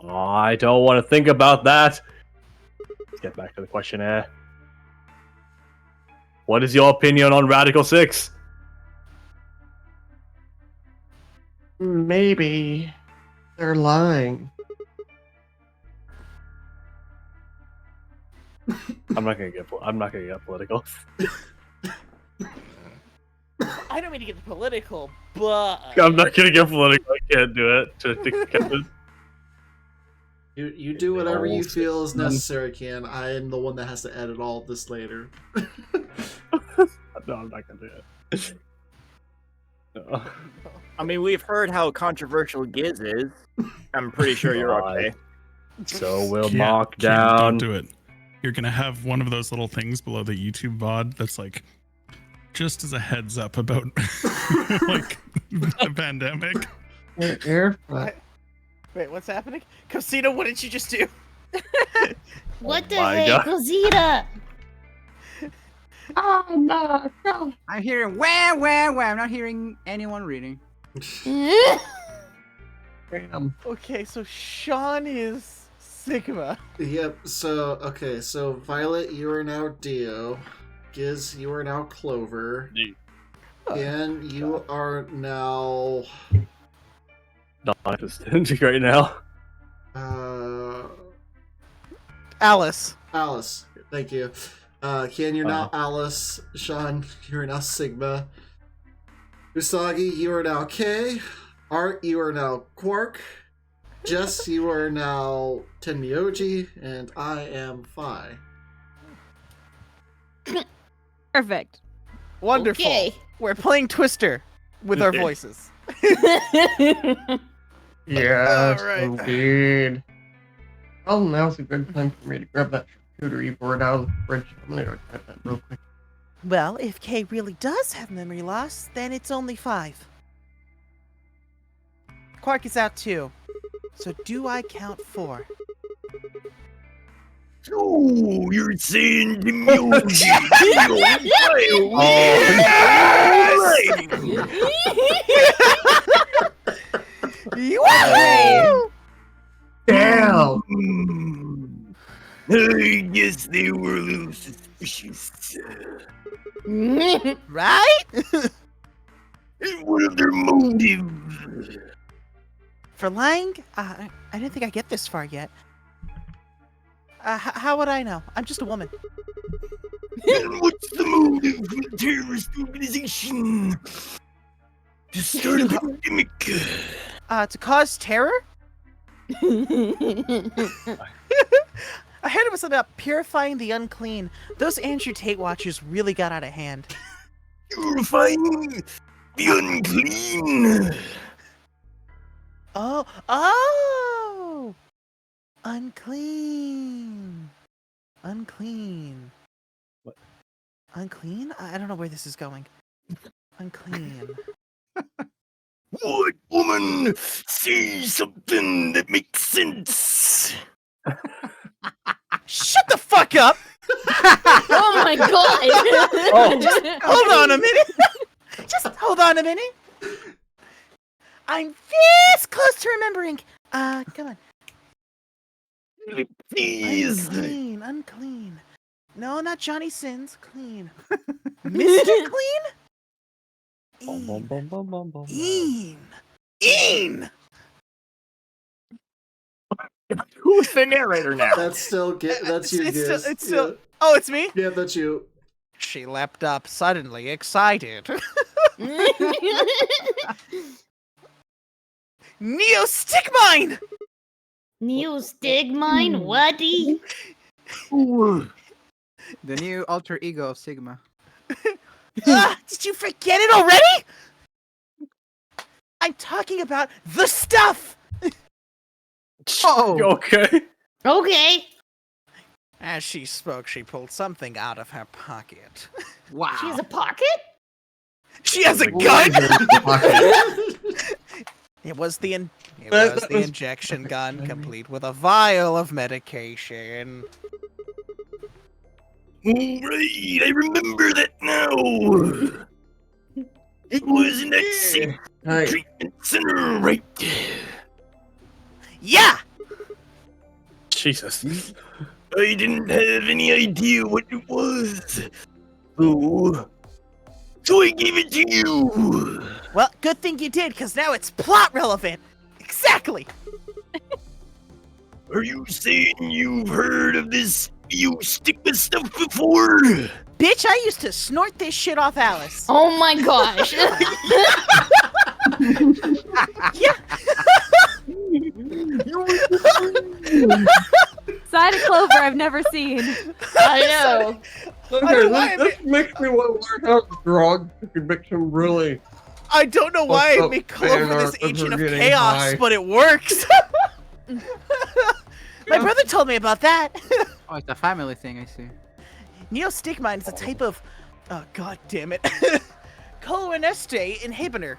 I don't want to think about that. Let's get back to the questionnaire. What is your opinion on Radical 6? Maybe they're lying. I'm not gonna get political. I don't mean to get political, but I'm not gonna get political. I can't do it. You do whatever you feel is necessary, Ken. I am the one that has to edit all of this later. No, I'm not gonna do it. No. I mean, we've heard how controversial Giz is. I'm pretty sure you're okay. So we'll Can't- mark can't, down. Don't do it. You're gonna have one of those little things below the YouTube VOD that's like, just as a heads up about like the pandemic. Wait, what's happening? Cosita, what did you just do? What the my heck, God. Rosita? Oh no! I'm hearing wah wah wah. I'm not hearing anyone reading. Okay, so Sean is Sigma. Yep, so, okay, so Violet, you are now Dio. Giz, you are now Clover. Ken, you are now... Non-existent right now. Alice. Alice, thank you. Ken, you're now Alice. Sean, you're now Sigma. Usagi, you are now K. Art, you are now Quark. Jess, you are now Tenmyoji. And I am Phi. Perfect. Wonderful. Okay. We're playing Twister with our voices. Yes, Alright. indeed. Well, now's a good time for me to grab that charcuterie board out of the fridge. I'm gonna go type that real quick. Well, if Kay really does have memory loss, then it's only 5. Quark is out too. So do I count 4? Oh, you're saying the music. Woo! Damn! I guess they were a little suspicious. Right? And what are their motives? For lying? I didn't think I get this far yet. How would I know? I'm just a woman. And what's the motive for the terrorist organization to start a pandemic? To cause terror? I heard it was about purifying the unclean. Those Andrew Tate watchers really got out of hand. Purifying the unclean. Oh! Unclean. Unclean. What? Unclean? I don't know where this is going. Unclean. What woman? Say something that makes sense. Shut the fuck up! Oh my god! Just hold on a minute. Just hold on a minute. I'm this close to remembering. Come on. Please. Unclean. No, not Johnny Sins. Clean. Mr. Clean? Een. Who's the narrator now? That's still that's you, Giz. It's still. Oh, it's me? Yeah, that's you. She leapt up, suddenly excited. Neo-Stickmine! Neo-Stickmine? Whatty? The new alter ego of Sigma. Did you forget it already? I'm talking about the stuff! Oh! Okay. Okay. As she spoke, she pulled something out of her pocket. Wow. She has a pocket? She has a gun? It was the injection gun, complete with a vial of medication. Right, I remember that now. It was in that same treatment center, right? Yeah! Jesus. I didn't have any idea what it was. So I gave it to you. Well, good thing you did, because now it's plot relevant. Exactly! Are you saying you've heard of this stigma stuff before? Bitch, I used to snort this shit off Alice. Oh my gosh. Yeah. Side of clover I've never seen. I know. Okay, this makes me want to learn how to drug. You can make some really. I don't know why I make Clover this agent of chaos, but it works. My brother told me about that. Oh, it's a family thing, I see. Neo-Stickmine is a type of, oh god damn it, cholinesterase inhibitor.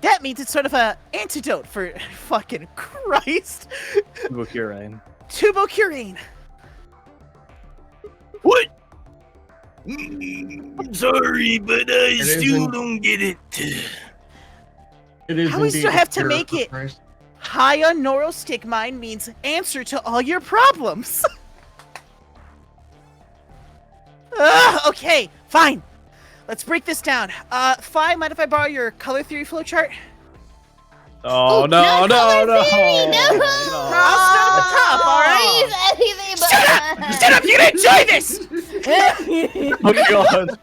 That means it's sort of a antidote for fucking Christ. Tubocurine. Tubocurine. What? I'm sorry, but I still don't get it. It is How we still have to indeed a make cure it for Christ. high on Neo-Stickmine means answer to all your problems. Okay, fine. Let's break this down. Fi, mind if I borrow your color theory flowchart? Oh, no. Color theory, no. I'll start at the top, alright? Anything but Shut up! You didn't enjoy this! Oh, God.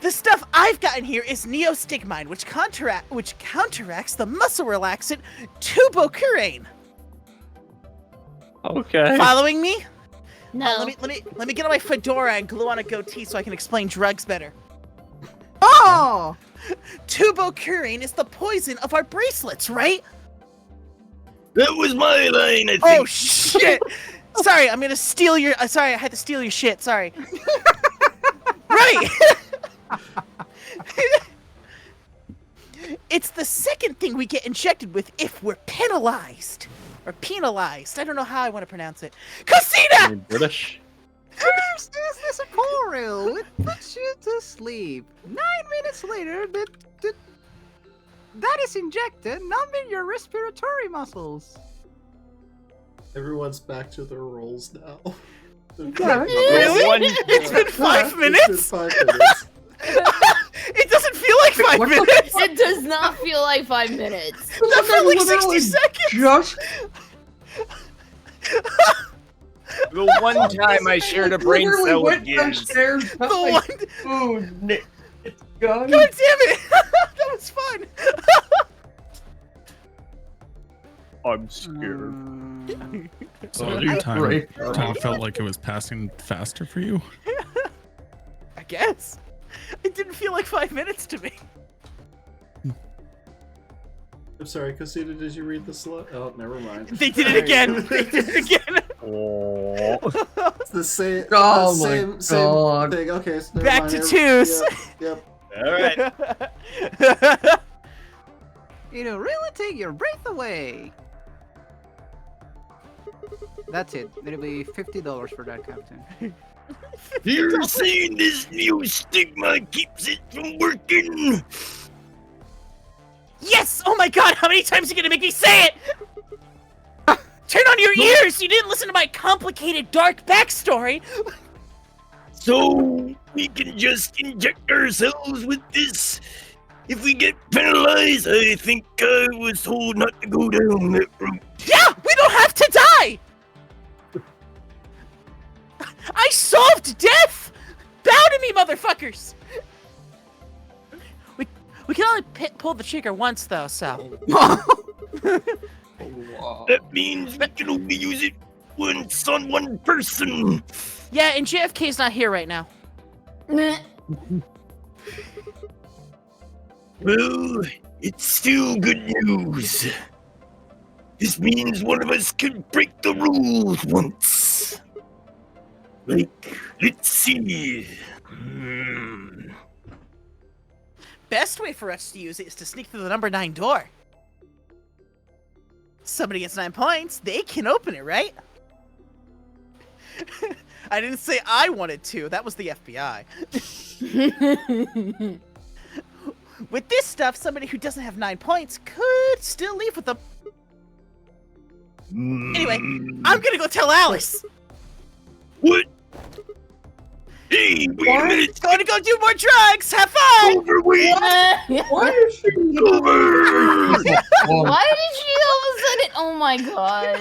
The stuff I've got in here is Neo-Stickmine, which counteracts the muscle relaxant tubocurine. Okay. Following me? No. Let me get on my fedora and glue on a goatee so I can explain drugs better. Oh! Tubocurine is the poison of our bracelets, right? That was my line, I think. Oh shit! Sorry, I'm gonna steal your. Sorry, I had to steal your shit. Sorry. Right. It's the second thing we get injected with if we're penalized. Or penalized. I don't know how I want to pronounce it. Casita! British? First is this a coral? It puts you to sleep. 9 minutes later, that is injected, numbing your respiratory muscles. Everyone's back to their roles now. Really? It's been 5 minutes? It's been 5 minutes. It doesn't feel like 5 minutes! It does not feel like 5 minutes. That felt like 60 seconds! Just The one time I shared a brain cell with Gibbs. Gibbs. The one. Food. It's gone. God damn it! That was fun. I'm scared. So time felt like it was passing faster for you? I guess. It didn't feel like 5 minutes to me. I'm sorry, Casita, did you read the slot? Oh, never mind. They did it again. They did it again. Oh. It's the same, Oh my same God. thing. Okay, so never Back mind. to twos. Yep. All right. It'll really take your breath away. That's it. It'll be $50 for that, Captain. You're saying this new stigma keeps it from working? Yes! Oh my god, how many times are you gonna make me say it? Turn on your ears! You didn't listen to my complicated, dark backstory! So, we can just inject ourselves with this? If we get penalized, I think I was told not to go down that route. Yeah! We don't have to die! I solved death! Bow to me, motherfuckers! We can only pull the trigger once, though, so... That means we can only use it once on one person. Yeah, and JFK's not here right now. Well, it's still good news. This means one of us can break the rules once. Like, let's see. Best way for us to use it is to sneak through the number 9 door. Somebody gets 9 points, they can open it, right? I didn't say I wanted to, that was the FBI. With this stuff, somebody who doesn't have 9 points could still leave with them. Anyway, I'm gonna go tell Alice. What? Hey, wait a minute. Going to go do more drugs. Have fun. Overweight. Why is she over? Why did she all of a sudden? Oh my god.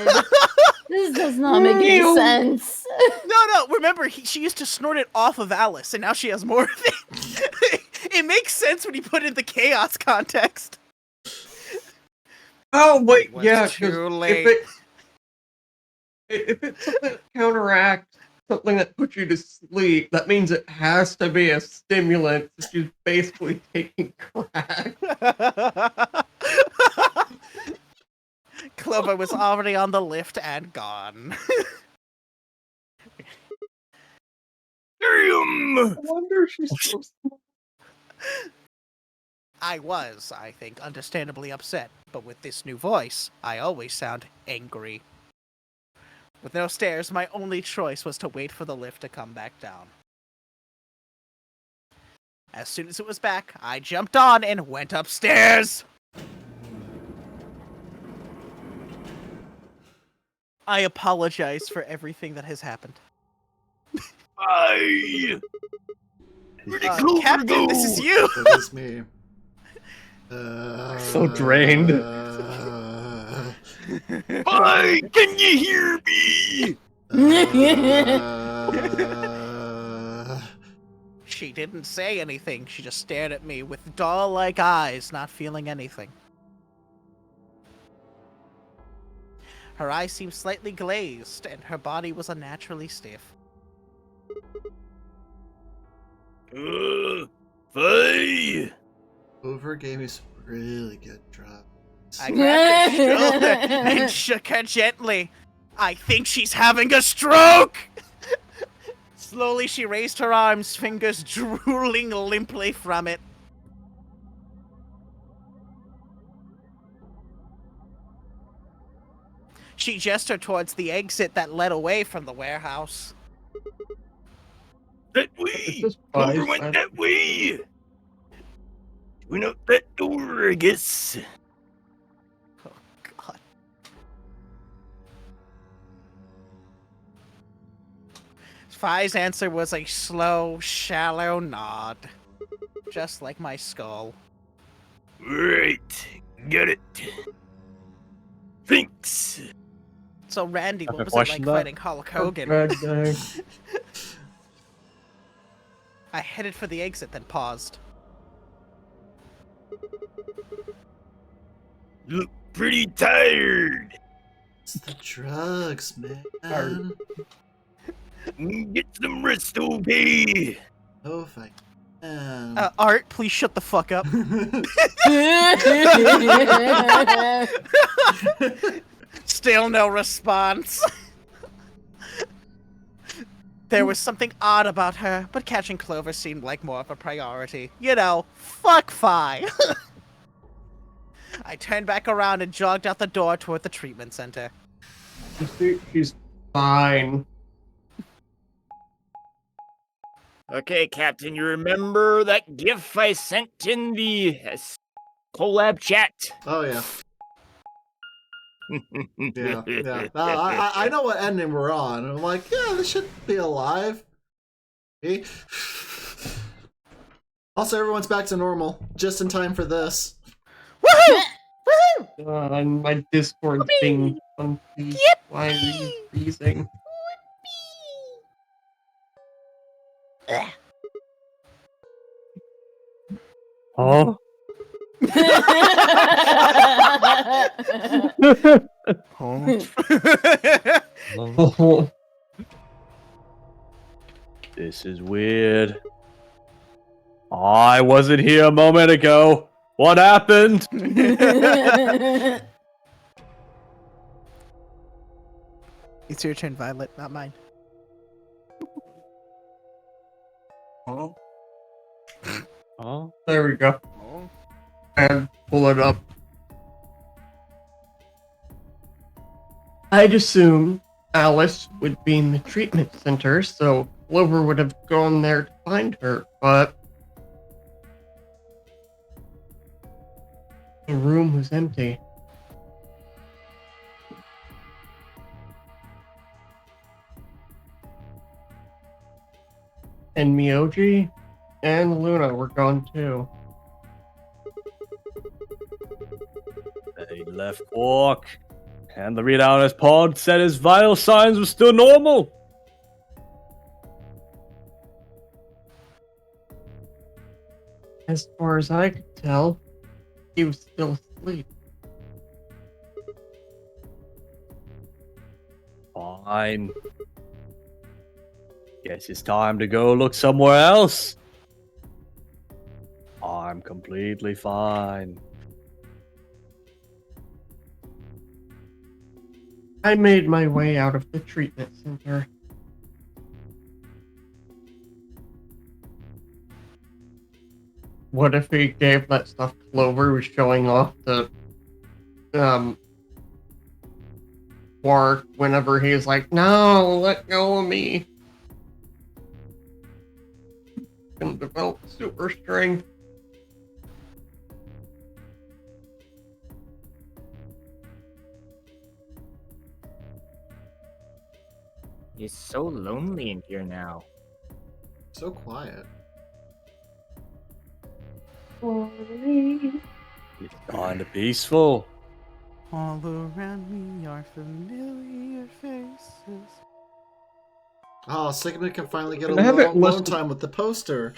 This does not make any sense. No. Remember, she used to snort it off of Alice, and now she has more of it. It makes sense when you put it in the chaos context. Oh wait, was yeah. too late. If it's something that counteracts something that puts you to sleep, that means it has to be a stimulant. She's basically taking crack. Clover was already on the lift and gone. I wonder if she's supposed to... I was, I think, understandably upset, but with this new voice, I always sound angry. With no stairs, my only choice was to wait for the lift to come back down. As soon as it was back, I jumped on and went upstairs! I apologize for everything that has happened. Captain, this is you! It is me. So drained. Hi, can you hear me? She didn't say anything. She just stared at me with doll-like eyes, not feeling anything. Her eyes seemed slightly glazed, and her body was unnaturally stiff. Faye! Hoover gave me some really good drugs. I grabbed her shoulder and shook her gently. I think she's having a stroke! Slowly she raised her arms, fingers drooling limply from it. She gestured towards the exit that led away from the warehouse. That way! Clover went that way! Went out that door, I guess. Oh, God. Fi's answer was a slow, shallow nod. Just like my skull. Right. Get it. Thanks. So Randy, Have what a was it like question, though? fighting Hulk Hogan? Bad day. I headed for the exit, then paused. Look pretty tired. It's the drugs, man. Get some rest, okay? Oh, if I can. Art, please shut the fuck up. Still no response. There was something odd about her, but catching Clover seemed like more of a priority. You know, fuck Fi. I turned back around and jogged out the door toward the treatment center. She's fine. Okay, Captain, you remember that gif I sent in the collab chat? Oh, yeah. Yeah. I know what ending we're on. I'm like, yeah, this should be alive. See? Also, everyone's back to normal, just in time for this. Woohoo! And my Discord thing funky. Why are you freezing? Oh. Oh. This is weird. I wasn't here a moment ago. What happened? It's your turn, Violet, not mine. Oh. Oh. There we go. And pull it up. I'd assume Alice would be in the treatment center, so Clover would have gone there to find her, but the room was empty. And Miyoji and Luna were gone too. They left Quark, and the readout on his pod said his vital signs were still normal. As far as I could tell, he was still asleep. Fine. Guess it's time to go look somewhere else. I'm completely fine. I made my way out of the treatment center. What if he gave that stuff Clover was showing off to Quark whenever he's like, no, let go of me. Gonna develop super strength. It's so lonely in here now. So quiet. It's kinda peaceful. All around me are familiar faces. Oh, Sigmund can finally get Can I have it alone listed? time with the poster.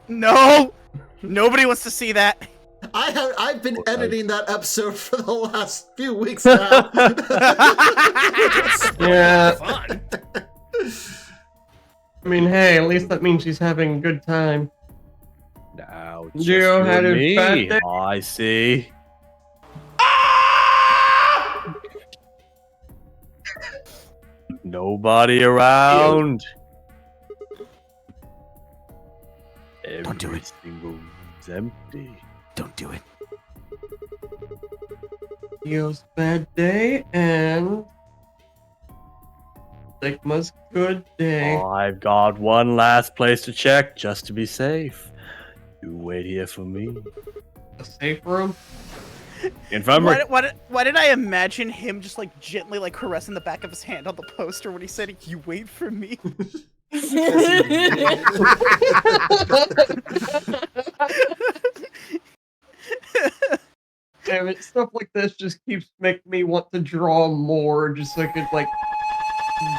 No! Nobody wants to see that. I've been editing that episode for the last few weeks now. Yeah. Fun. I mean, hey, at least that means she's having a good time. Now, Geo had you a and me. bad day. I see. Nobody around. Don't do Every it. single room's empty. Don't do it. Geo's bad day and Sigma's good day. I've got one last place to check just to be safe. You wait here for me. A safe room? Infirmary. Why did I imagine him just like gently like caressing the back of his hand on the poster when he said, "You wait for me"? Damn it, stuff like this just keeps making me want to draw more, just so I could like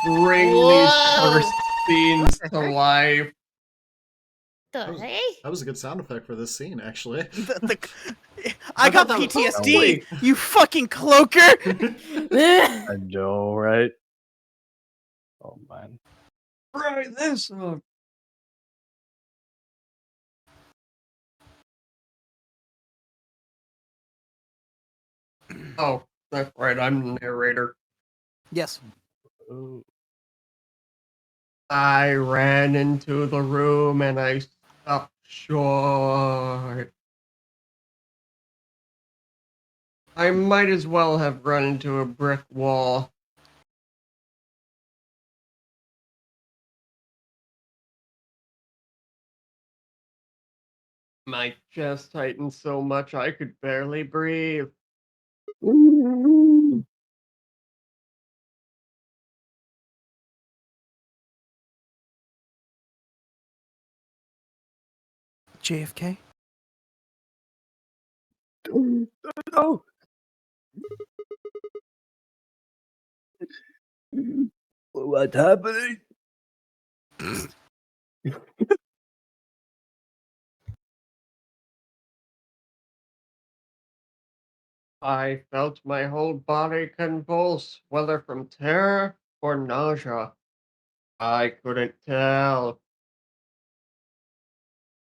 bring these cursed scenes to life. That was a good sound effect for this scene, actually. I got thought that was- PTSD. You fucking cloaker. I know, right? Oh man. Right, this. Oh, that's right. I'm the narrator. Yes. Ooh. I ran into the room and I stopped short. I might as well have run into a brick wall. My chest tightened so much I could barely breathe. JFK. No. What's happening? I felt my whole body convulse, whether from terror or nausea. I couldn't tell.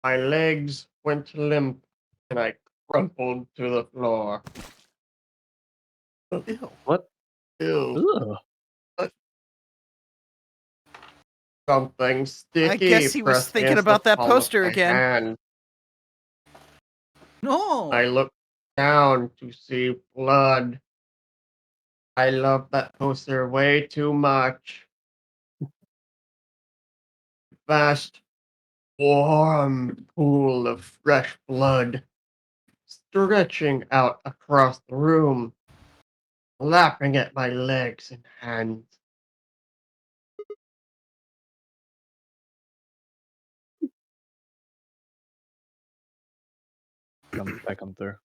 My legs went limp and I crumpled to the floor. Ew. What? Ew. Ugh. Something sticky guess he was pressed thinking against about the that palm of poster my again. hand. No. I looked down to see blood. I love that poster way too much. Vast, warm pool of fresh blood stretching out across the room, lapping at my legs and hands. I come through.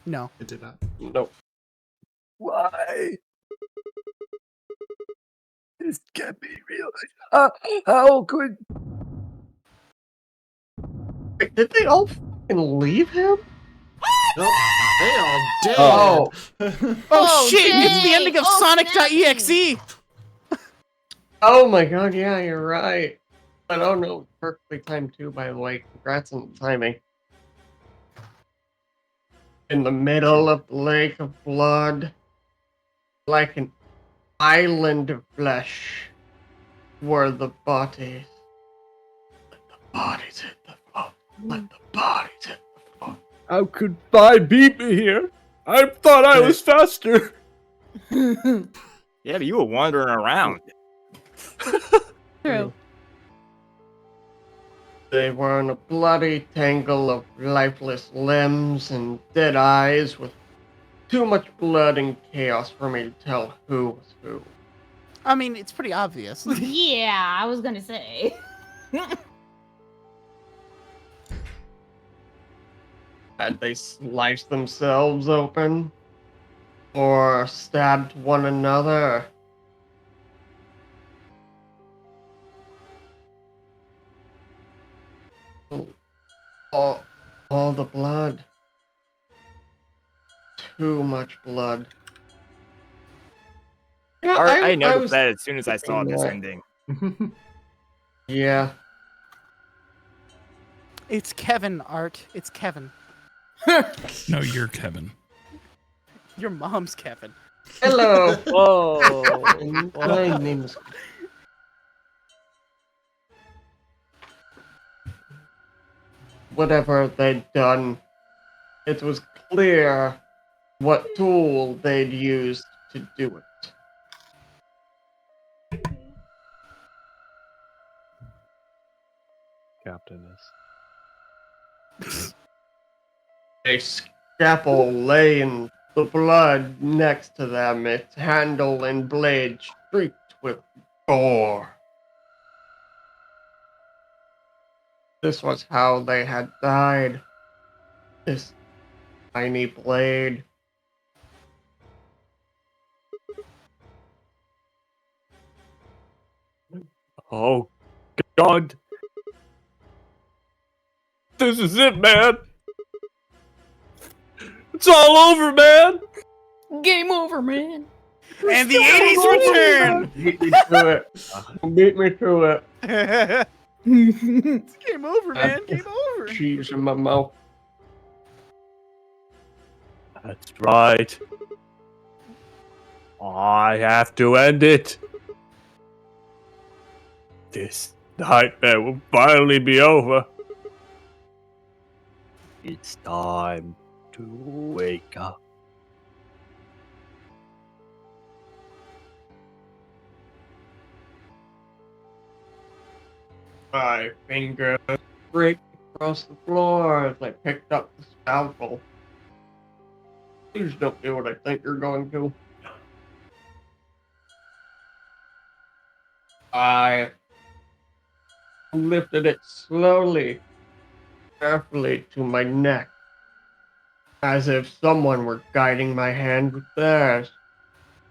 No. It did not. Nope. Why? This can't be real. How could? Wait, did they all fucking leave him? Nope. They all dead. Oh. Oh shit! It's the dang. ending of Oh, Sonic.exe. Oh my god, yeah, you're right. But oh no, perfectly timed too, by the way. Congrats on the timing. In the middle of the lake of blood, like an island of flesh, were the bodies. Let the bodies hit the floor. Let the bodies hit the floor. How could I beat me here? I thought I was faster. Yeah, but you were wandering around. True. They were in a bloody tangle of lifeless limbs and dead eyes with too much blood and chaos for me to tell who was who. I mean, it's pretty obvious. Yeah, I was gonna say. Had they sliced themselves open? Or stabbed one another? All the blood. Too much blood. Yeah, I I noticed was that as soon as I saw this thinking ending. Yeah. It's Kevin, Art. It's Kevin. No, you're Kevin. Your mom's Kevin. Hello. Whoa. My name is. Whatever they'd done, it was clear what tool they'd used to do it. Captain is. A scalpel lay in the blood next to them, its handle and blade streaked with gore. This was how they had died. This tiny blade Oh, God. This is it, man. It's all over, man. Game over, man. And the 80s return! Beat me to it. Beat me to it. It's game over, man. Game over. Cheese in my mouth. That's right. I have to end it. This nightmare will finally be over. It's time to wake up. My fingers break across the floor as I picked up the scalpel. Please don't do what I think you're going to. I lifted it slowly, carefully to my neck, as if someone were guiding my hand with theirs.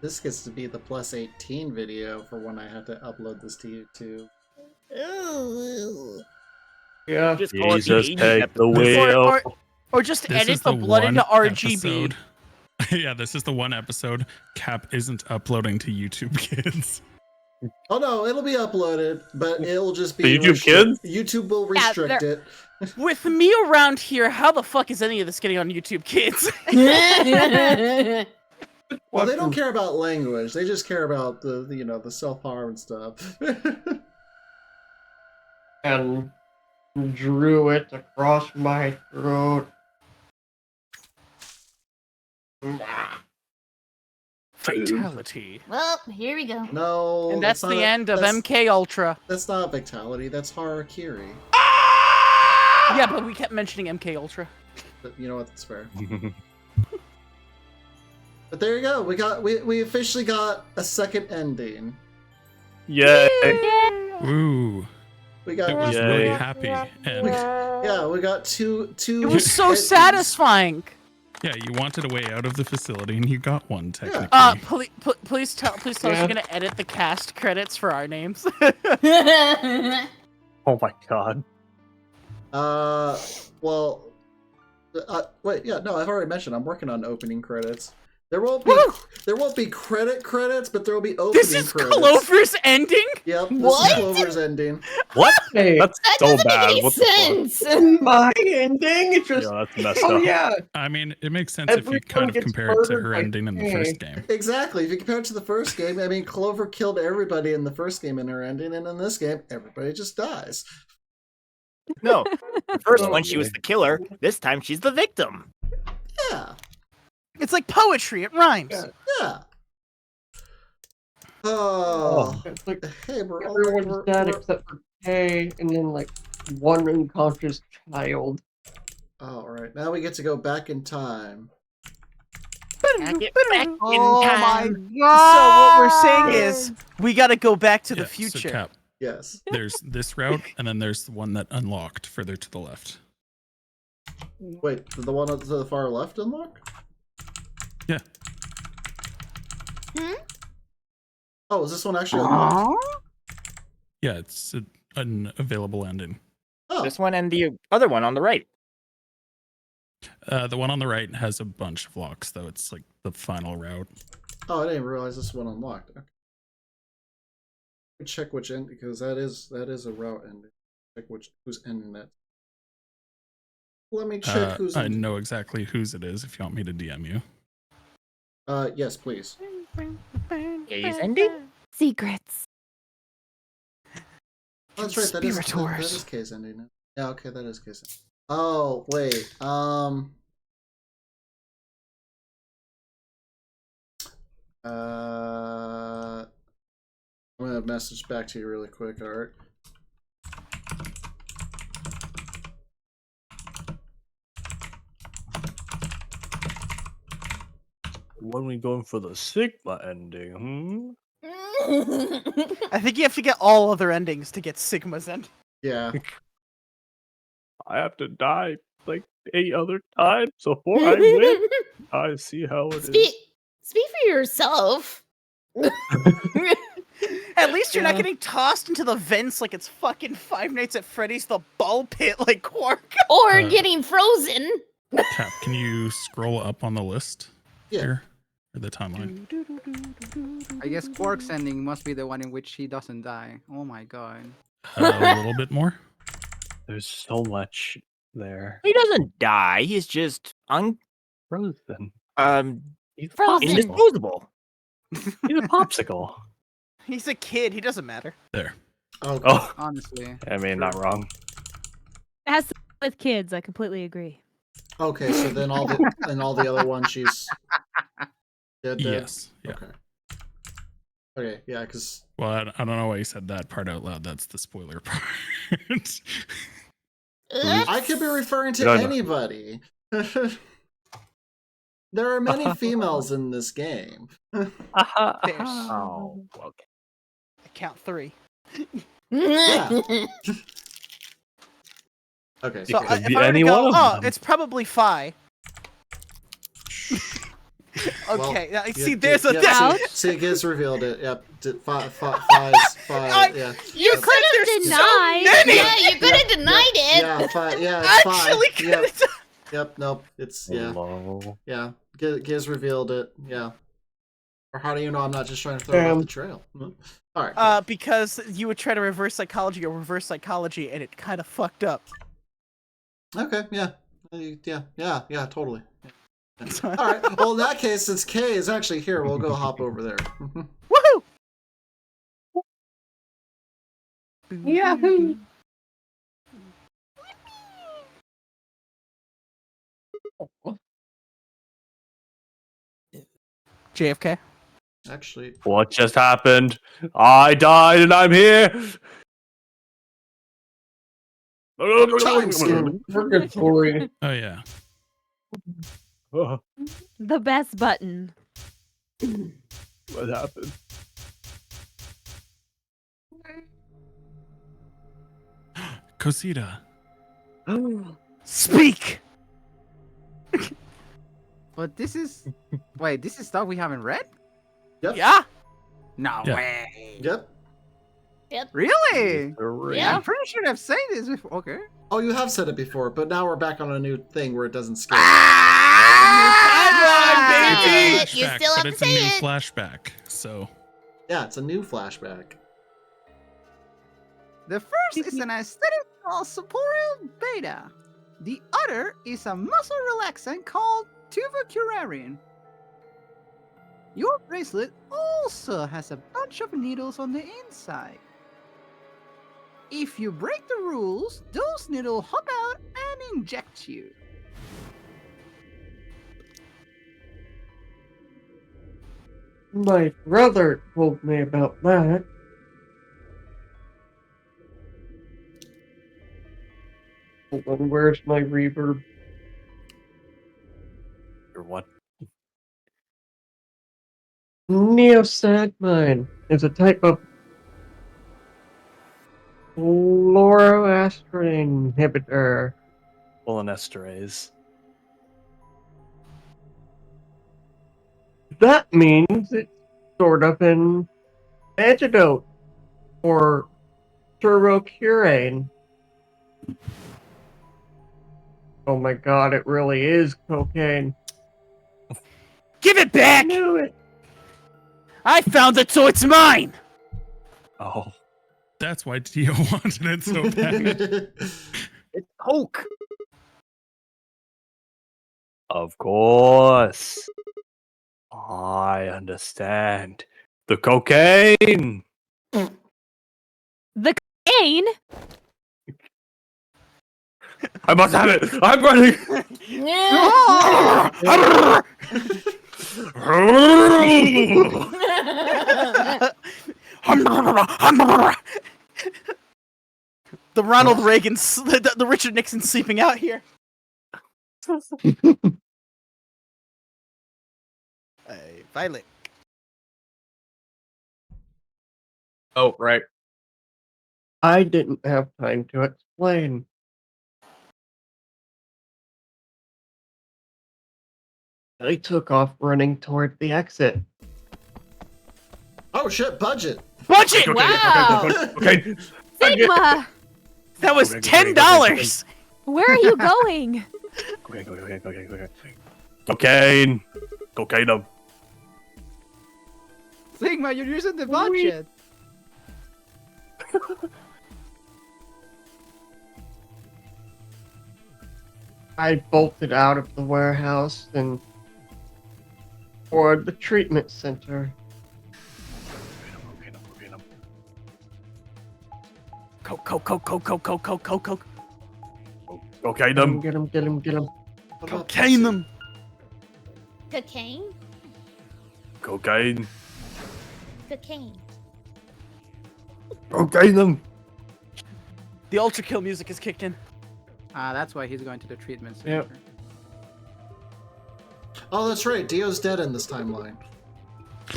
This gets to be the plus 18 video for when I have to upload this to YouTube. Yeah. Just call it Jesus, the 80s take the episode. wheel. Or just This edit is the blood one into RGB. episode- Yeah, this is the one episode Cap isn't uploading to YouTube Kids. Oh no, it'll be uploaded, but it'll just be The YouTube Kids? YouTube will Yeah, restrict it. With me around here, how the fuck is any of this getting on YouTube Kids? Well, they don't care about language. They just care about the self-harm and stuff. And drew it across my throat. Fatality. Well, here we go. No, And that's not the a- end of that's- MK Ultra. That's not fatality. That's Harakiri. Yeah, but we kept mentioning MK Ultra. But you know what? That's fair. But there you go. We officially got a second ending. Yay. Ooh. We got It was Yay. really happy. And we got two. It was so endings. satisfying. yeah, you wanted a way out of the facility and you got one technically. Please tell us you're gonna edit the cast credits for our names. Oh my God. Well, wait, yeah, no, I've already mentioned I'm working on opening credits. There won't be credits, but there will be opening This is credits. Clover's ending? Yep, this What? is Clover's ending. What? Hey, That's That so doesn't bad. make any What the fuck? sense. my ending. It's just. Yeah, that's messed Oh up. yeah. I mean, it makes sense if you Everyone kind of gets compare it to murdered her by ending in the first game. Exactly. If you compare it to the first game, I mean, Clover killed everybody in the first game in her ending, and in this game, everybody just dies. No, the first Oh, one she was the killer. This time she's the victim. Yeah, It's like poetry, it rhymes. yeah. Oh, It's like hey, everyone's dead except for Kay, and then like one unconscious child. All right, now we get to go back in time. Get back in Oh my time. god! So what we're saying is we gotta go back to the Yeah, so future. Cap, Yes. there's this route, and then there's the one that unlocked further to the left. Wait, the one to the far left unlock? Yeah. Oh, is this one actually unlocked? Yeah, it's an available ending. Oh, This one and the other one on the right. The one on the right has a bunch of locks, though. It's like the final route. oh, I didn't realize this one unlocked. Okay. Let me check which end because that is a route ending. Check who's ending that. Let me check who's. I ending. know exactly whose it is if you want me to DM you. Yes, please. Kay's ending? Secrets. Oh, that's right. That is Conspirators. case ending. Yeah, okay, that is case ending. Oh wait. I'm gonna message back to you really quick, Art. When we going for the Sigma ending, I think you have to get all other endings to get Sigma's end. Yeah. I have to die like 8 other times before I win. I see how it is. Speak for yourself. At least you're not Yeah. getting tossed into the vents like it's fucking Five Nights at Freddy's the ball pit like Quark. Or getting frozen. Cap, can you scroll up on the list here? Or the timeline? I guess Quark's ending must be the one in which he doesn't die. Oh my god. A little bit more? There's so much there. He doesn't die. He's just Frozen. He's Frozen. indisposable. He's a popsicle. He's a kid. He doesn't matter. There. Oh, Honestly. I mean, not wrong. It has to do with kids. I completely agree. Okay, so then all the other ones she's dead. Yes. Yeah. Okay. Okay. Yeah, because. Well, I don't know why you said that part out loud. That's the spoiler part. I could be referring to No, no. anybody. There are many females in this game. There's Oh, okay. I count 3. Yeah. Okay. So It could if be I were to any go, one of oh, them. it's probably Phi. Okay, now, see, there's a See, it gets revealed. It. Yep. Five. Yeah. You could have denied. many. Yeah, you could have denied it. Yeah. Five. Yeah. It's Actually, five. Yep. Yep. Nope. It's yeah. Hello. Yeah. Giz revealed it. Yeah. Or how do you know I'm not just trying to throw it off the trail? All right. Because you would try to reverse psychology, and it kind of fucked up. Okay. Yeah. Yeah. Totally. All right. Well, in that case, since Kay is actually here, we'll go hop over there. Woohoo! Yahoo! JFK. Actually, What just happened? I died and I'm here. Time skip. Purgatory. Oh, yeah. The best button. What happened? Cosita. Speak! But this is. Wait, this is stuff we haven't read? Yep. Yeah? No Yeah. way. Yep. Really? Yeah. I'm pretty sure I've said this before. Okay. Oh, you have said it before, but now we're back on a new thing where it doesn't skip. Ah, Flashback, you still have but to it's a say new it. flashback. So Yeah, it's a new flashback. The first is an aesthetic called Superior Beta. The other is a muscle relaxant called Tuvocurarian. Your bracelet also has a bunch of needles on the inside. If you break the rules, those needles hop out and inject you. My brother told me about that. Hold on, where's my reverb? Or what? Neosagmine is a type of fluoroasterine inhibitor. Cholinesterase. That means it's sort of an antidote or turbocurane. Oh my god, it really is cocaine. Give it back! I knew it. I found it, so it's mine! Oh. that's why Dio wanted it so bad. It's Coke. Of course. I understand. The cocaine! The cane? I must have it! I'm running! The Ronald Reagan, the Richard Nixon sleeping out here. Hey, Violet. Oh, right. I didn't have time to explain. I took off running toward the exit. Oh shit, budget. Budget! Wow. Okay. Sigma, That was Okay, $10! where are you going? Okay. Cocaine. Cocaine. Sigma, you're using the budget. I bolted out of the warehouse and toward the treatment center. Coke. Okay, Get him. Cocaine them. Cocaine? Cocaine. Cocaine. Cocaine them. The Ultra Kill music is kicked in. Ah, that's why he's going to the treatment center. Yep. Oh, that's right. Dio's dead in this timeline.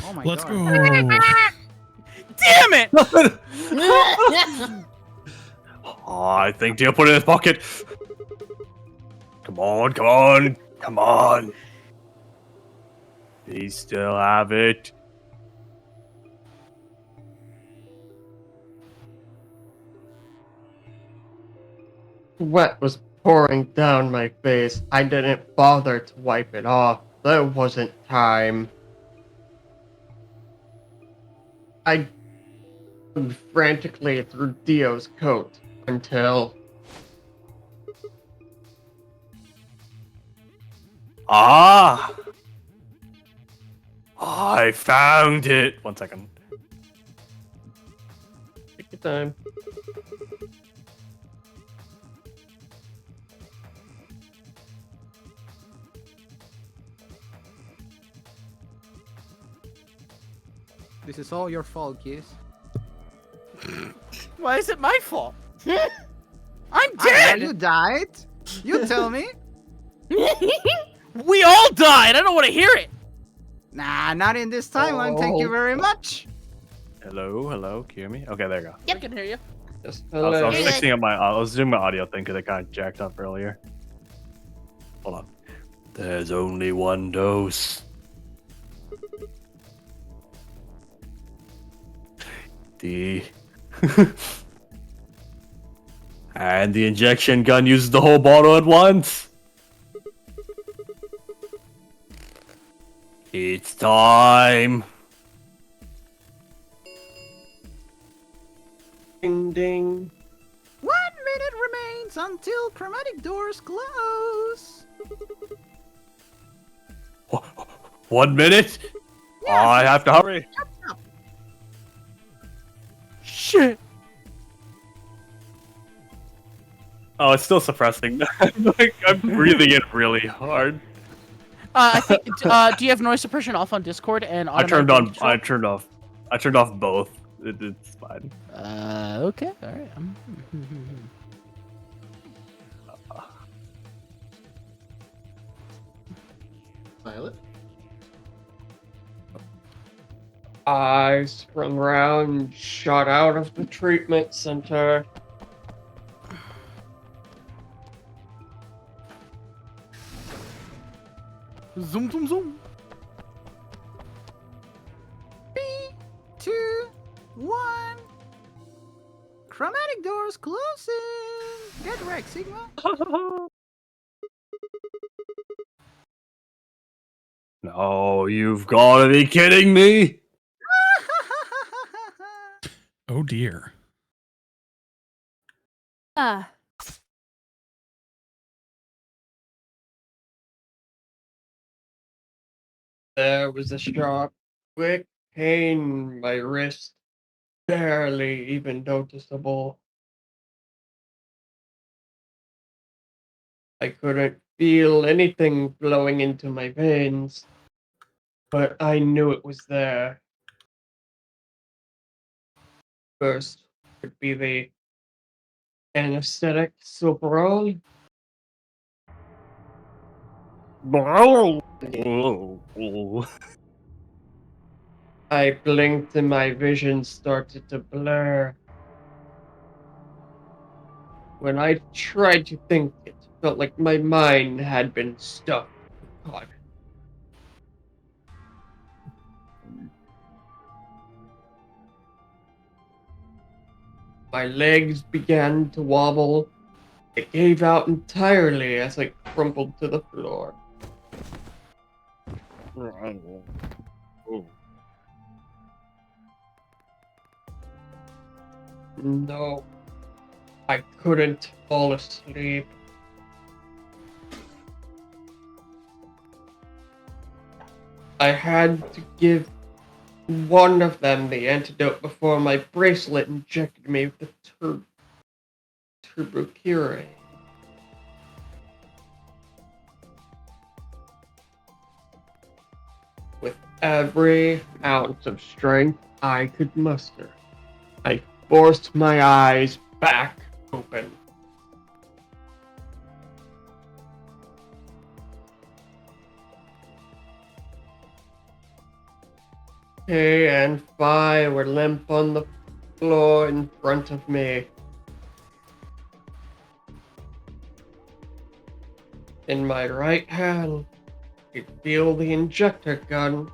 Oh my Let's god. go. Damn it! Oh, I think Dio put it in his pocket. Come on. He still have it. Sweat was pouring down my face. I didn't bother to wipe it off. There wasn't time. I dug frantically through Dio's coat until I found it. 1 second. take your time. This is all your fault, Kiss. Why is it my fault? I'm I know dead! you died. You tell me. We all died! I don't want to hear it! Nah, not in this timeline. Thank you very much. Hello, can you hear me? Okay, there you go. I can hear you. Just I was You're fixing up I was doing my audio thing because it kind of jacked up earlier. Hold on. There's only one dose. And the injection gun uses the whole bottle at once. It's time. ding ding. 1 minute remains until chromatic doors close. 1 minute? I have to hurry. Shit. Oh, it's still suppressing. I'm breathing it really hard. I think. Do you have noise suppression off on Discord and I turned off both. It's fine. Okay. All right. Violet? I sprung around, shot out of the treatment center. Zoom. 3, 2, 1. Chromatic doors closing. Get wrecked, Sigma. No, you've got to be kidding me. Oh dear. There was a sharp, quick pain in my wrist, barely even noticeable. I couldn't feel anything flowing into my veins, but I knew it was there. First would be the anesthetic Soparol. I blinked and my vision started to blur. When I tried to think, it felt like my mind had been stuffed with cotton. My legs began to wobble. It gave out entirely as I crumpled to the floor. No, I couldn't fall asleep. I had to give one of them the antidote before my bracelet injected me with the turbocurate. With every ounce of strength I could muster, I forced my eyes back open. Kay and Phi were limp on the floor in front of me. In my right hand, I could feel the injector gun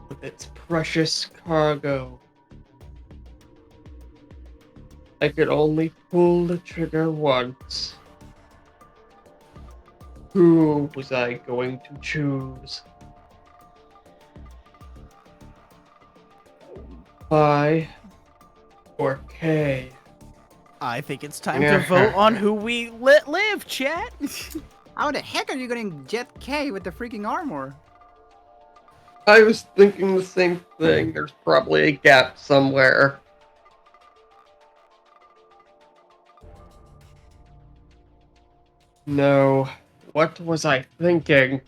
with its precious cargo. I could only pull the trigger once. Who was I going to choose? Phi or Kay? I think it's time to vote on who we let live, chat. How the heck are you gonna inject K with the freaking armor? I was thinking the same thing. There's probably a gap somewhere. No, what was I thinking?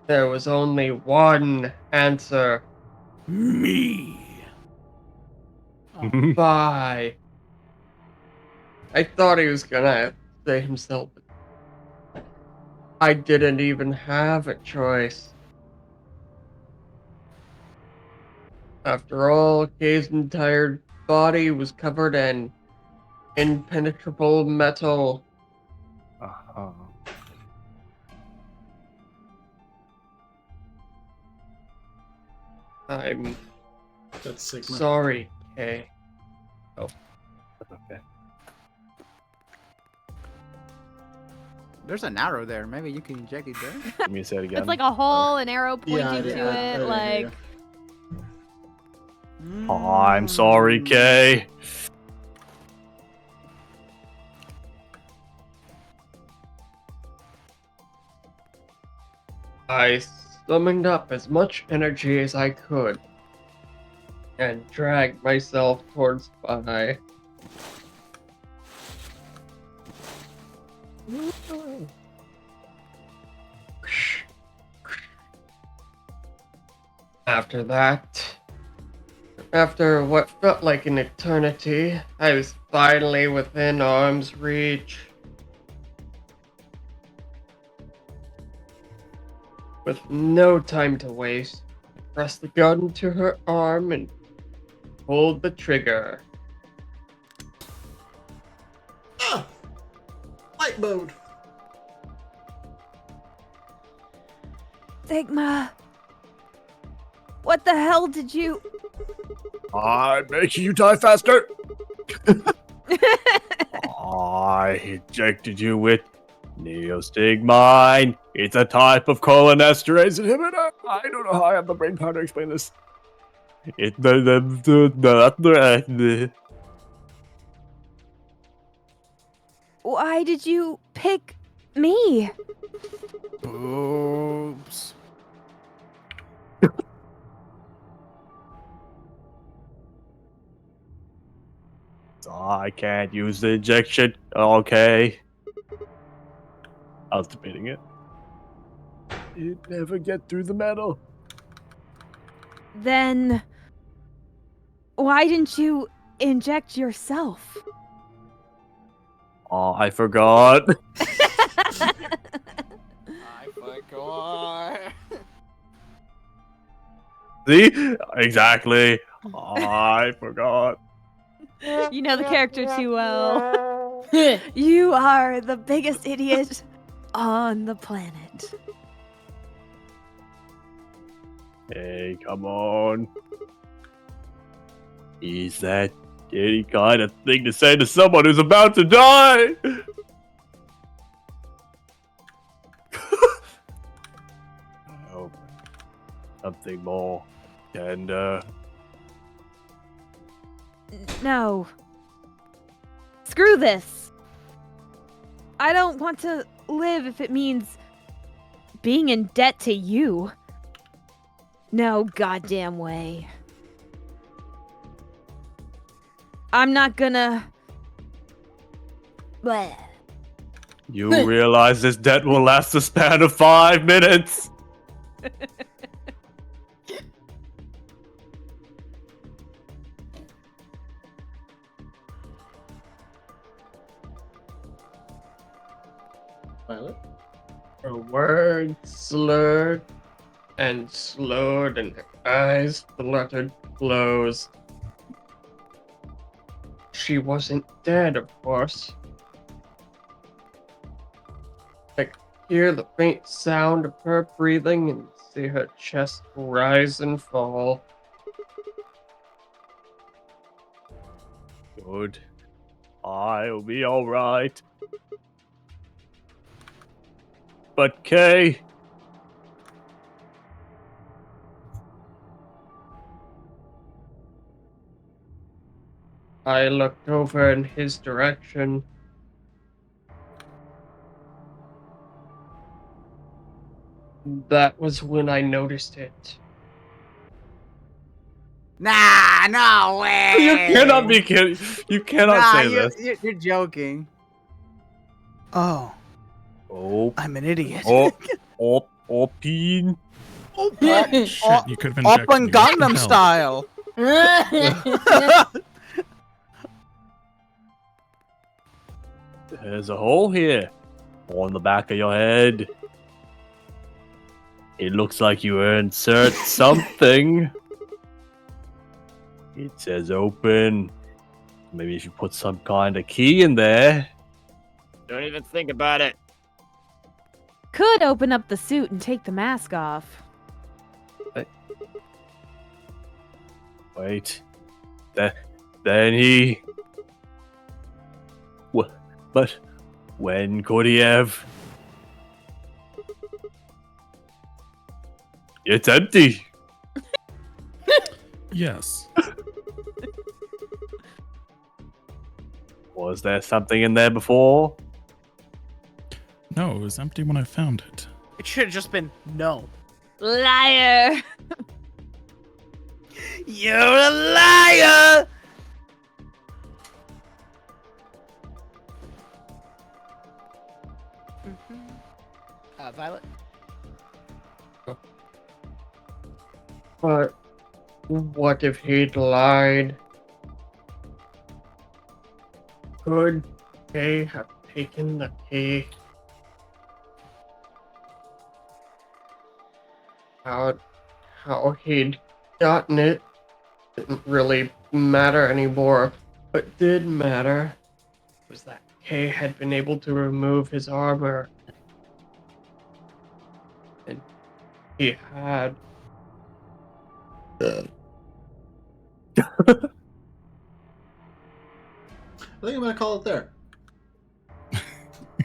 There was only one answer. Me. Bye. I thought he was gonna say himself. I didn't even have a choice. After all, Kay's entire body was covered in impenetrable metal. I'm That's Sigma. sorry, Kay. Oh, okay. There's an arrow there. Maybe you can inject it there. Let me say it again. It's like a hole, an arrow pointing to I it, didn't like. hear Oh, I'm sorry, Kay. I summoned up as much energy as I could and dragged myself towards Phi. After that, after what felt like an eternity, I was finally within arm's reach. With no time to waste, I pressed the gun to her arm and pulled the trigger. Ah! Light mode. Sigma. What the hell did you? I'm making you die faster. I injected you with neostigmine. It's a type of cholinesterase inhibitor. I don't know how I have the brain power to explain this. Why did you pick me? Boobs. I can't use the injection. Okay. I was debating it. It never get through the metal. Then why didn't you inject yourself? Oh, I forgot. I forgot. See? Exactly. I forgot. You know the character too well. You are the biggest idiot on the planet. Hey, come on. Is that any kind of thing to say to someone who's about to die? Oh, something more tender. No. Screw this. I don't want to live if it means being in debt to you. No goddamn way. I'm not gonna... Bleh. You realize this debt will last a span of 5 minutes? Violet? Her words slurred and slowed, and her eyes fluttered closed. She wasn't dead, of course. I could hear the faint sound of her breathing and see her chest rise and fall. Good. I'll be alright. But Kay... I looked over in his direction. That was when I noticed it. Nah, no way. You cannot be kidding. You cannot say this. You're joking. Oh. Oh. I'm an idiot. Opin. Shit, you could have Up injected on me. What the Gangnam hell? Style. There's a hole here on the back of your head. It looks like you insert something. It says open. Maybe if you put some kind of key in there. Don't even think about it. Could open up the suit and take the mask off. Wait. Then he... But when could he have? It's empty. Yes. Was there something in there before? No, it was empty when I found it. It should have just been no. Liar! You're a liar! Violet? But what if he'd lied? Could they have taken the key? How he'd gotten it didn't really matter anymore. What did matter was that Kay had been able to remove his armor. And he had. I think I'm gonna call it there.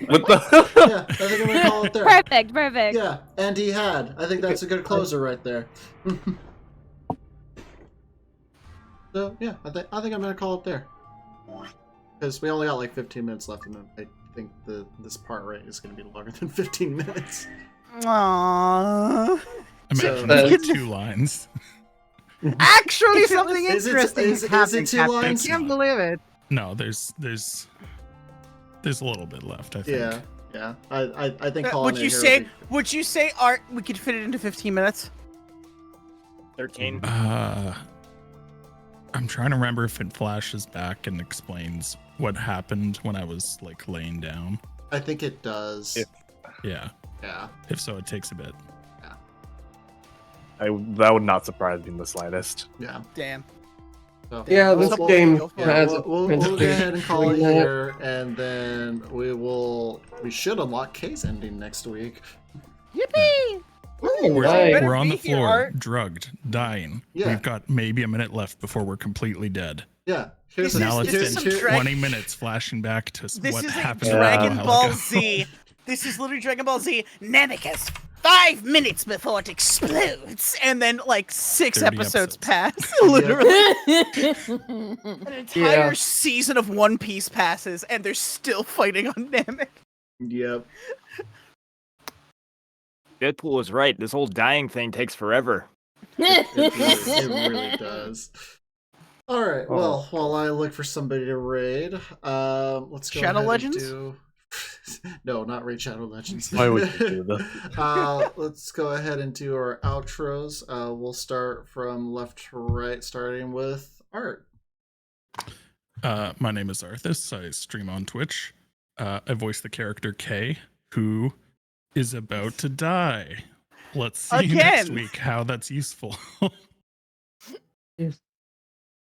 What the? Yeah, I think I'm gonna call it there. Perfect, perfect. Yeah, and he had. I think that's a good closer right there. So yeah, I think I'm gonna call it there. Because we only got like 15 minutes left, and then I think this part right is gonna be longer than 15 minutes. Aww. Imagine So- it's 2 lines. Actually, something Is it- interesting is is it happening. 2 Captain. lines? I can't believe it. No, there's a little bit left, I think. Yeah. I think calling Would it you here say? would Would you say, Art? We could fit it into 15 minutes. 13. I'm trying to remember if it flashes back and explains what happened when I was like laying down. I think it does. Yeah. Yeah. If so, it takes a bit. That would not surprise me in the slightest. Yeah. Damn. So, Yeah, this game has a we'll go ahead and call it Yeah. here, and then we should unlock Kay's ending next week. Yippee! We're, nice. we're on be the here, floor, Art. drugged, dying. Yeah. We've got maybe a minute left before we're completely dead. Yeah. Here's This the, Now let's this is spend some drag- 20 minutes flashing back to This what is like happened Dragon a while Ball ago. Z. This is literally Dragon Ball Z. Namek has 5 minutes before it explodes, and then like 6 30 episodes episodes. pass. Literally, Namek. an entire Yeah. season of One Piece passes, and they're still fighting on Namek. Yep. Deadpool was right. This whole dying thing takes forever. It really does. All right. Well, while I look for somebody to raid, let's go Shadow ahead Legends? and do. No, not raid Shadow Legends. Why would you do that? Let's go ahead and do our outros. We'll start from left to right, starting with Art. My name is Arthas. I stream on Twitch. I voice the character K, who is about to die. Let's see next Again. week how that's useful.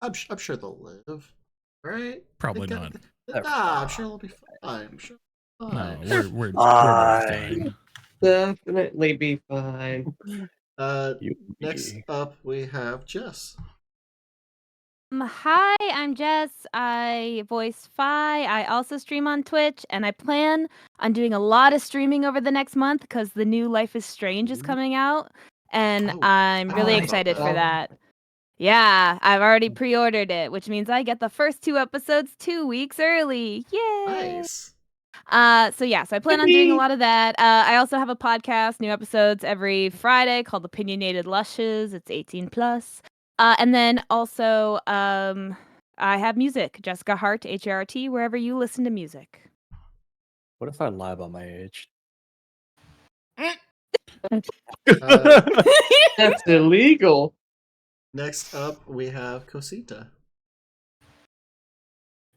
I'm sure they'll live, right? Probably They not. Nah, I'm sure they'll be fine. I'm sure. No, Fine. we're Fine. fine. Definitely be fine. Next up we have Jess. Hi, I'm Jess. I voice Fi. I also stream on Twitch, and I plan on doing a lot of streaming over the next month because the new Life is Strange is coming out, and Oh, I'm really nice. excited for that. Yeah, I've already pre-ordered it, which means I get the first 2 episodes 2 weeks early. Yay! Nice. So I plan on doing a lot of that. I also have a podcast, new episodes every Friday called Opinionated Lushes. It's 18 plus. And then also, I have music, Jessica Hart, HART, wherever you listen to music. What if I lie about my age? That's illegal. Next up we have Cosita.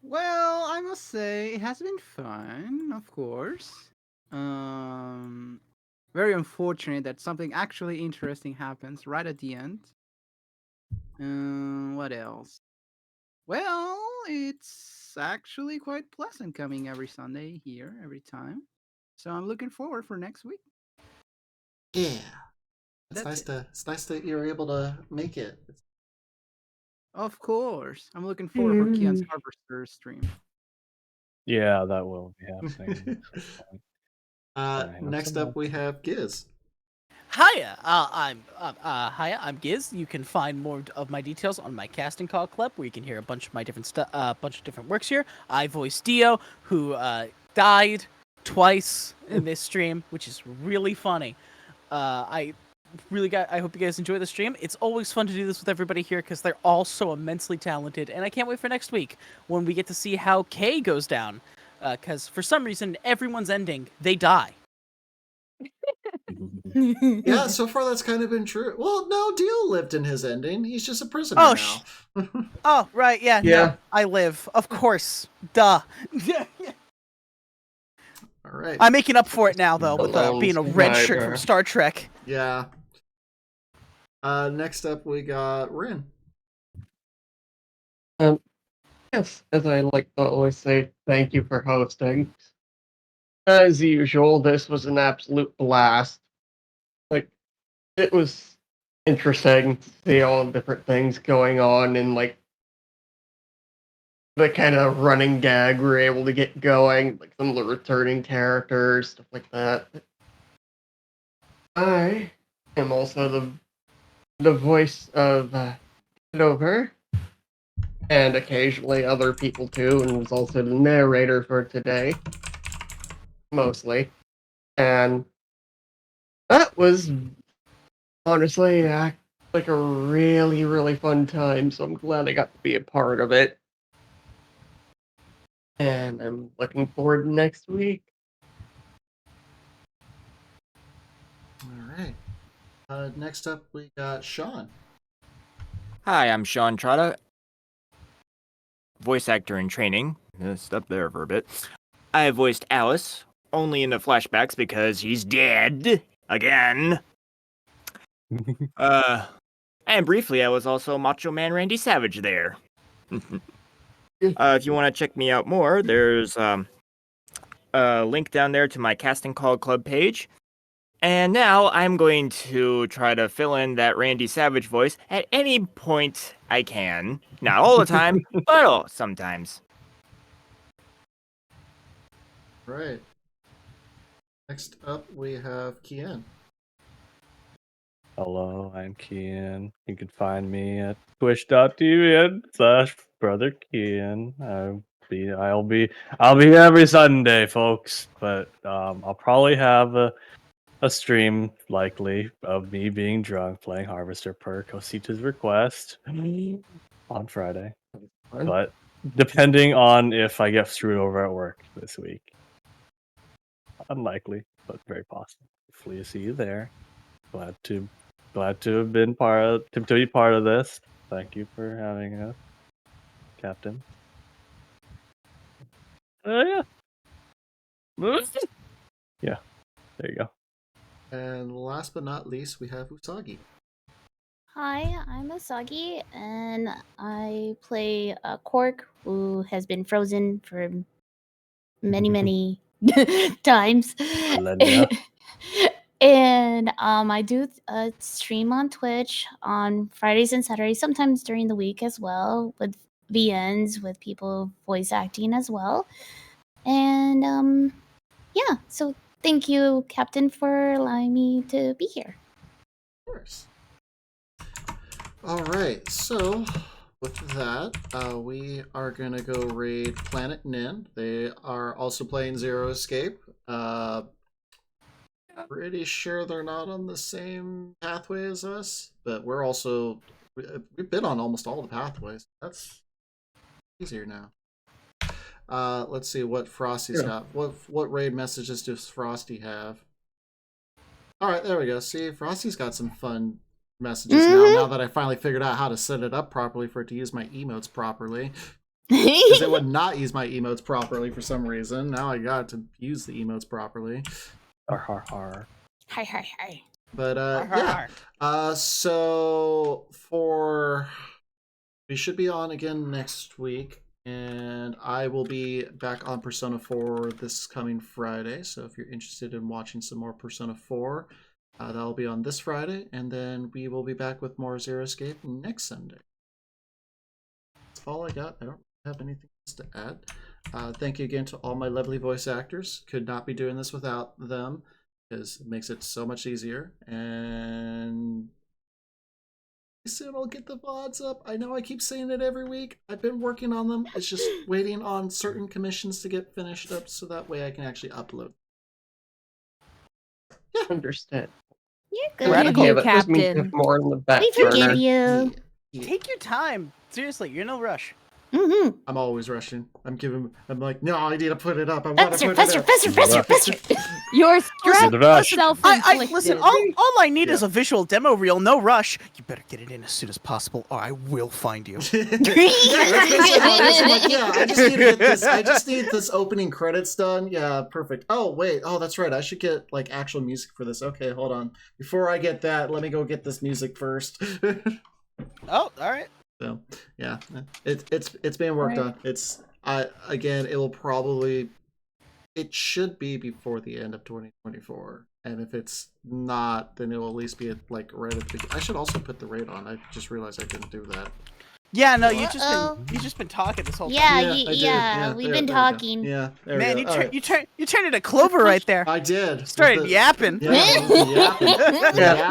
Well, I must say it has been fun, of course. Very unfortunate that something actually interesting happens right at the end. What else? Well, it's actually quite pleasant coming every Sunday here every time. So I'm looking forward for next week. Yeah. That's it. It's nice that you're able to make it. Of course. I'm looking forward for Kian's Harvester stream. Yeah, that will be happening. Next up we have Giz. Hiya, I'm Giz. You can find more of my details on my casting call club, where you can hear a bunch of my different bunch of different works here. I voice Dio, who died twice in this stream, which is really funny. I hope you guys enjoy the stream. It's always fun to do this with everybody here because they're all so immensely talented, and I can't wait for next week when we get to see how Kay goes down. Because for some reason, everyone's ending, they die. Yeah, so far that's kind of been true. Well, no, Dio lived in his ending. He's just a prisoner now. Oh, right, yeah, Yeah. no, I live. Of course. Duh. All right. I'm making up for it now, though, with Lone being a red shirt survivor. from Star Trek. Yeah. Next up we got Rin. Yes, as I like to always say, thank you for hosting. As usual, this was an absolute blast. Like, it was interesting to see all the different things going on and, like, the kind of running gag we're able to get going, like some of the returning characters, stuff like that. I am also the voice of Dover, and occasionally other people too, and was also the narrator for today, mostly. And that was honestly like a really, really fun time, so I'm glad I got to be a part of it. And I'm looking forward to next week. All right. Next up we got Sean. Hi, I'm Sean Trotta, voice actor in training. Step there for a bit. I voiced Alice, only in the flashbacks because he's dead again. And briefly, I was also Macho Man Randy Savage there. If you want to check me out more, there's a link down there to my casting call club page. And now I'm going to try to fill in that Randy Savage voice at any point I can. Not all the time, but sometimes. Right. Next up, we have Kian. Hello, I'm Kian. You can find me at twitch.tv/brotherkian. I'll be here every Sunday, folks. But I'll probably have a stream likely of me being drunk playing Harvester per Cosita's request on Friday. But depending on if I get screwed over at work this week. Unlikely, but very possible. Hopefully see you there. Glad to have been to be part of this. Thank you for having us, Captain. Yeah. Yeah. There you go. And last but not least, we have Usagi. Hi, I'm Asagi, and I play Quark, who has been frozen for many times. Millennia. And I do stream on Twitch on Fridays and Saturdays, sometimes during the week as well, with VNs, with people voice acting as well. And yeah, so thank you, Captain, for allowing me to be here. Of course. All right, so with that, we are gonna go raid Planet Nin. They are also playing Zero Escape. Pretty sure they're not on the same pathway as us, but we've been on almost all the pathways. That's easier now. Let's see what Frosty's got. What raid messages does Frosty have? All right, there we go. See, Frosty's got some fun messages now that I finally figured out how to set it up properly for it to use my emotes properly. Because it would not use my emotes properly for some reason. Now I got to use the emotes properly. Har. Hi. But yeah. So we should be on again next week, and I will be back on Persona 4 this coming Friday. So if you're interested in watching some more Persona 4, that'll be on this Friday, and then we will be back with more Zero Escape next Sunday. That's all I got. I don't have anything else to add. Thank you again to all my lovely voice actors. Could not be doing this without them, because it makes it so much easier. And soon I'll get the VODs up. I know I keep saying it every week. I've been working on them. It's just waiting on certain commissions to get finished up so that way I can actually upload. Yeah. Understand. You're good. Radical, Yeah, but this means Captain. more in the back We forgive burner. you. Take your time. Seriously, you're no rush. I'm always rushing. I'm like, no, I need to put it up. I want to put Faster. it up. Your stress is self-inflicted. Listen, all I need is a visual demo reel. No rush. You better get it in as soon as possible, or I will find you. Yeah, that's basically how it is. I'm like, yeah, I just need to get this. I just need this opening credits done. Yeah, perfect. Oh wait, that's right. I should get like actual music for this. Okay, hold on. Before I get that, let me go get this music first. Oh, all right. So yeah, it's being worked on. It should be before the end of 2024, and if it's not, then it will at least be like right at the beginning. I should also put the rate on. I just realized I didn't do that. Yeah, no, you just been talking this whole time. Yeah, we've been talking. Yeah, there man, we go. you turned into Clover right there. I did. Started yapping. Yeah,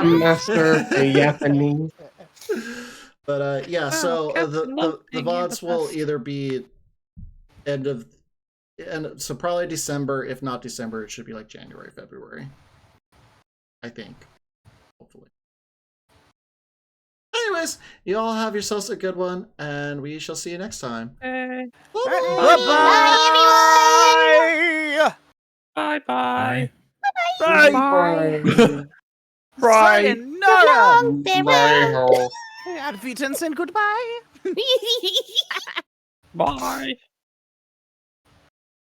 master the Japanese. But yeah, so the VODs will either be so probably December. If not December, it should be like January, February. I think. Hopefully. Anyways, you all have yourselves a good one, and we shall see you next time. Bye-bye. Bye, Bye. Bye. Advitance and goodbye. Bye.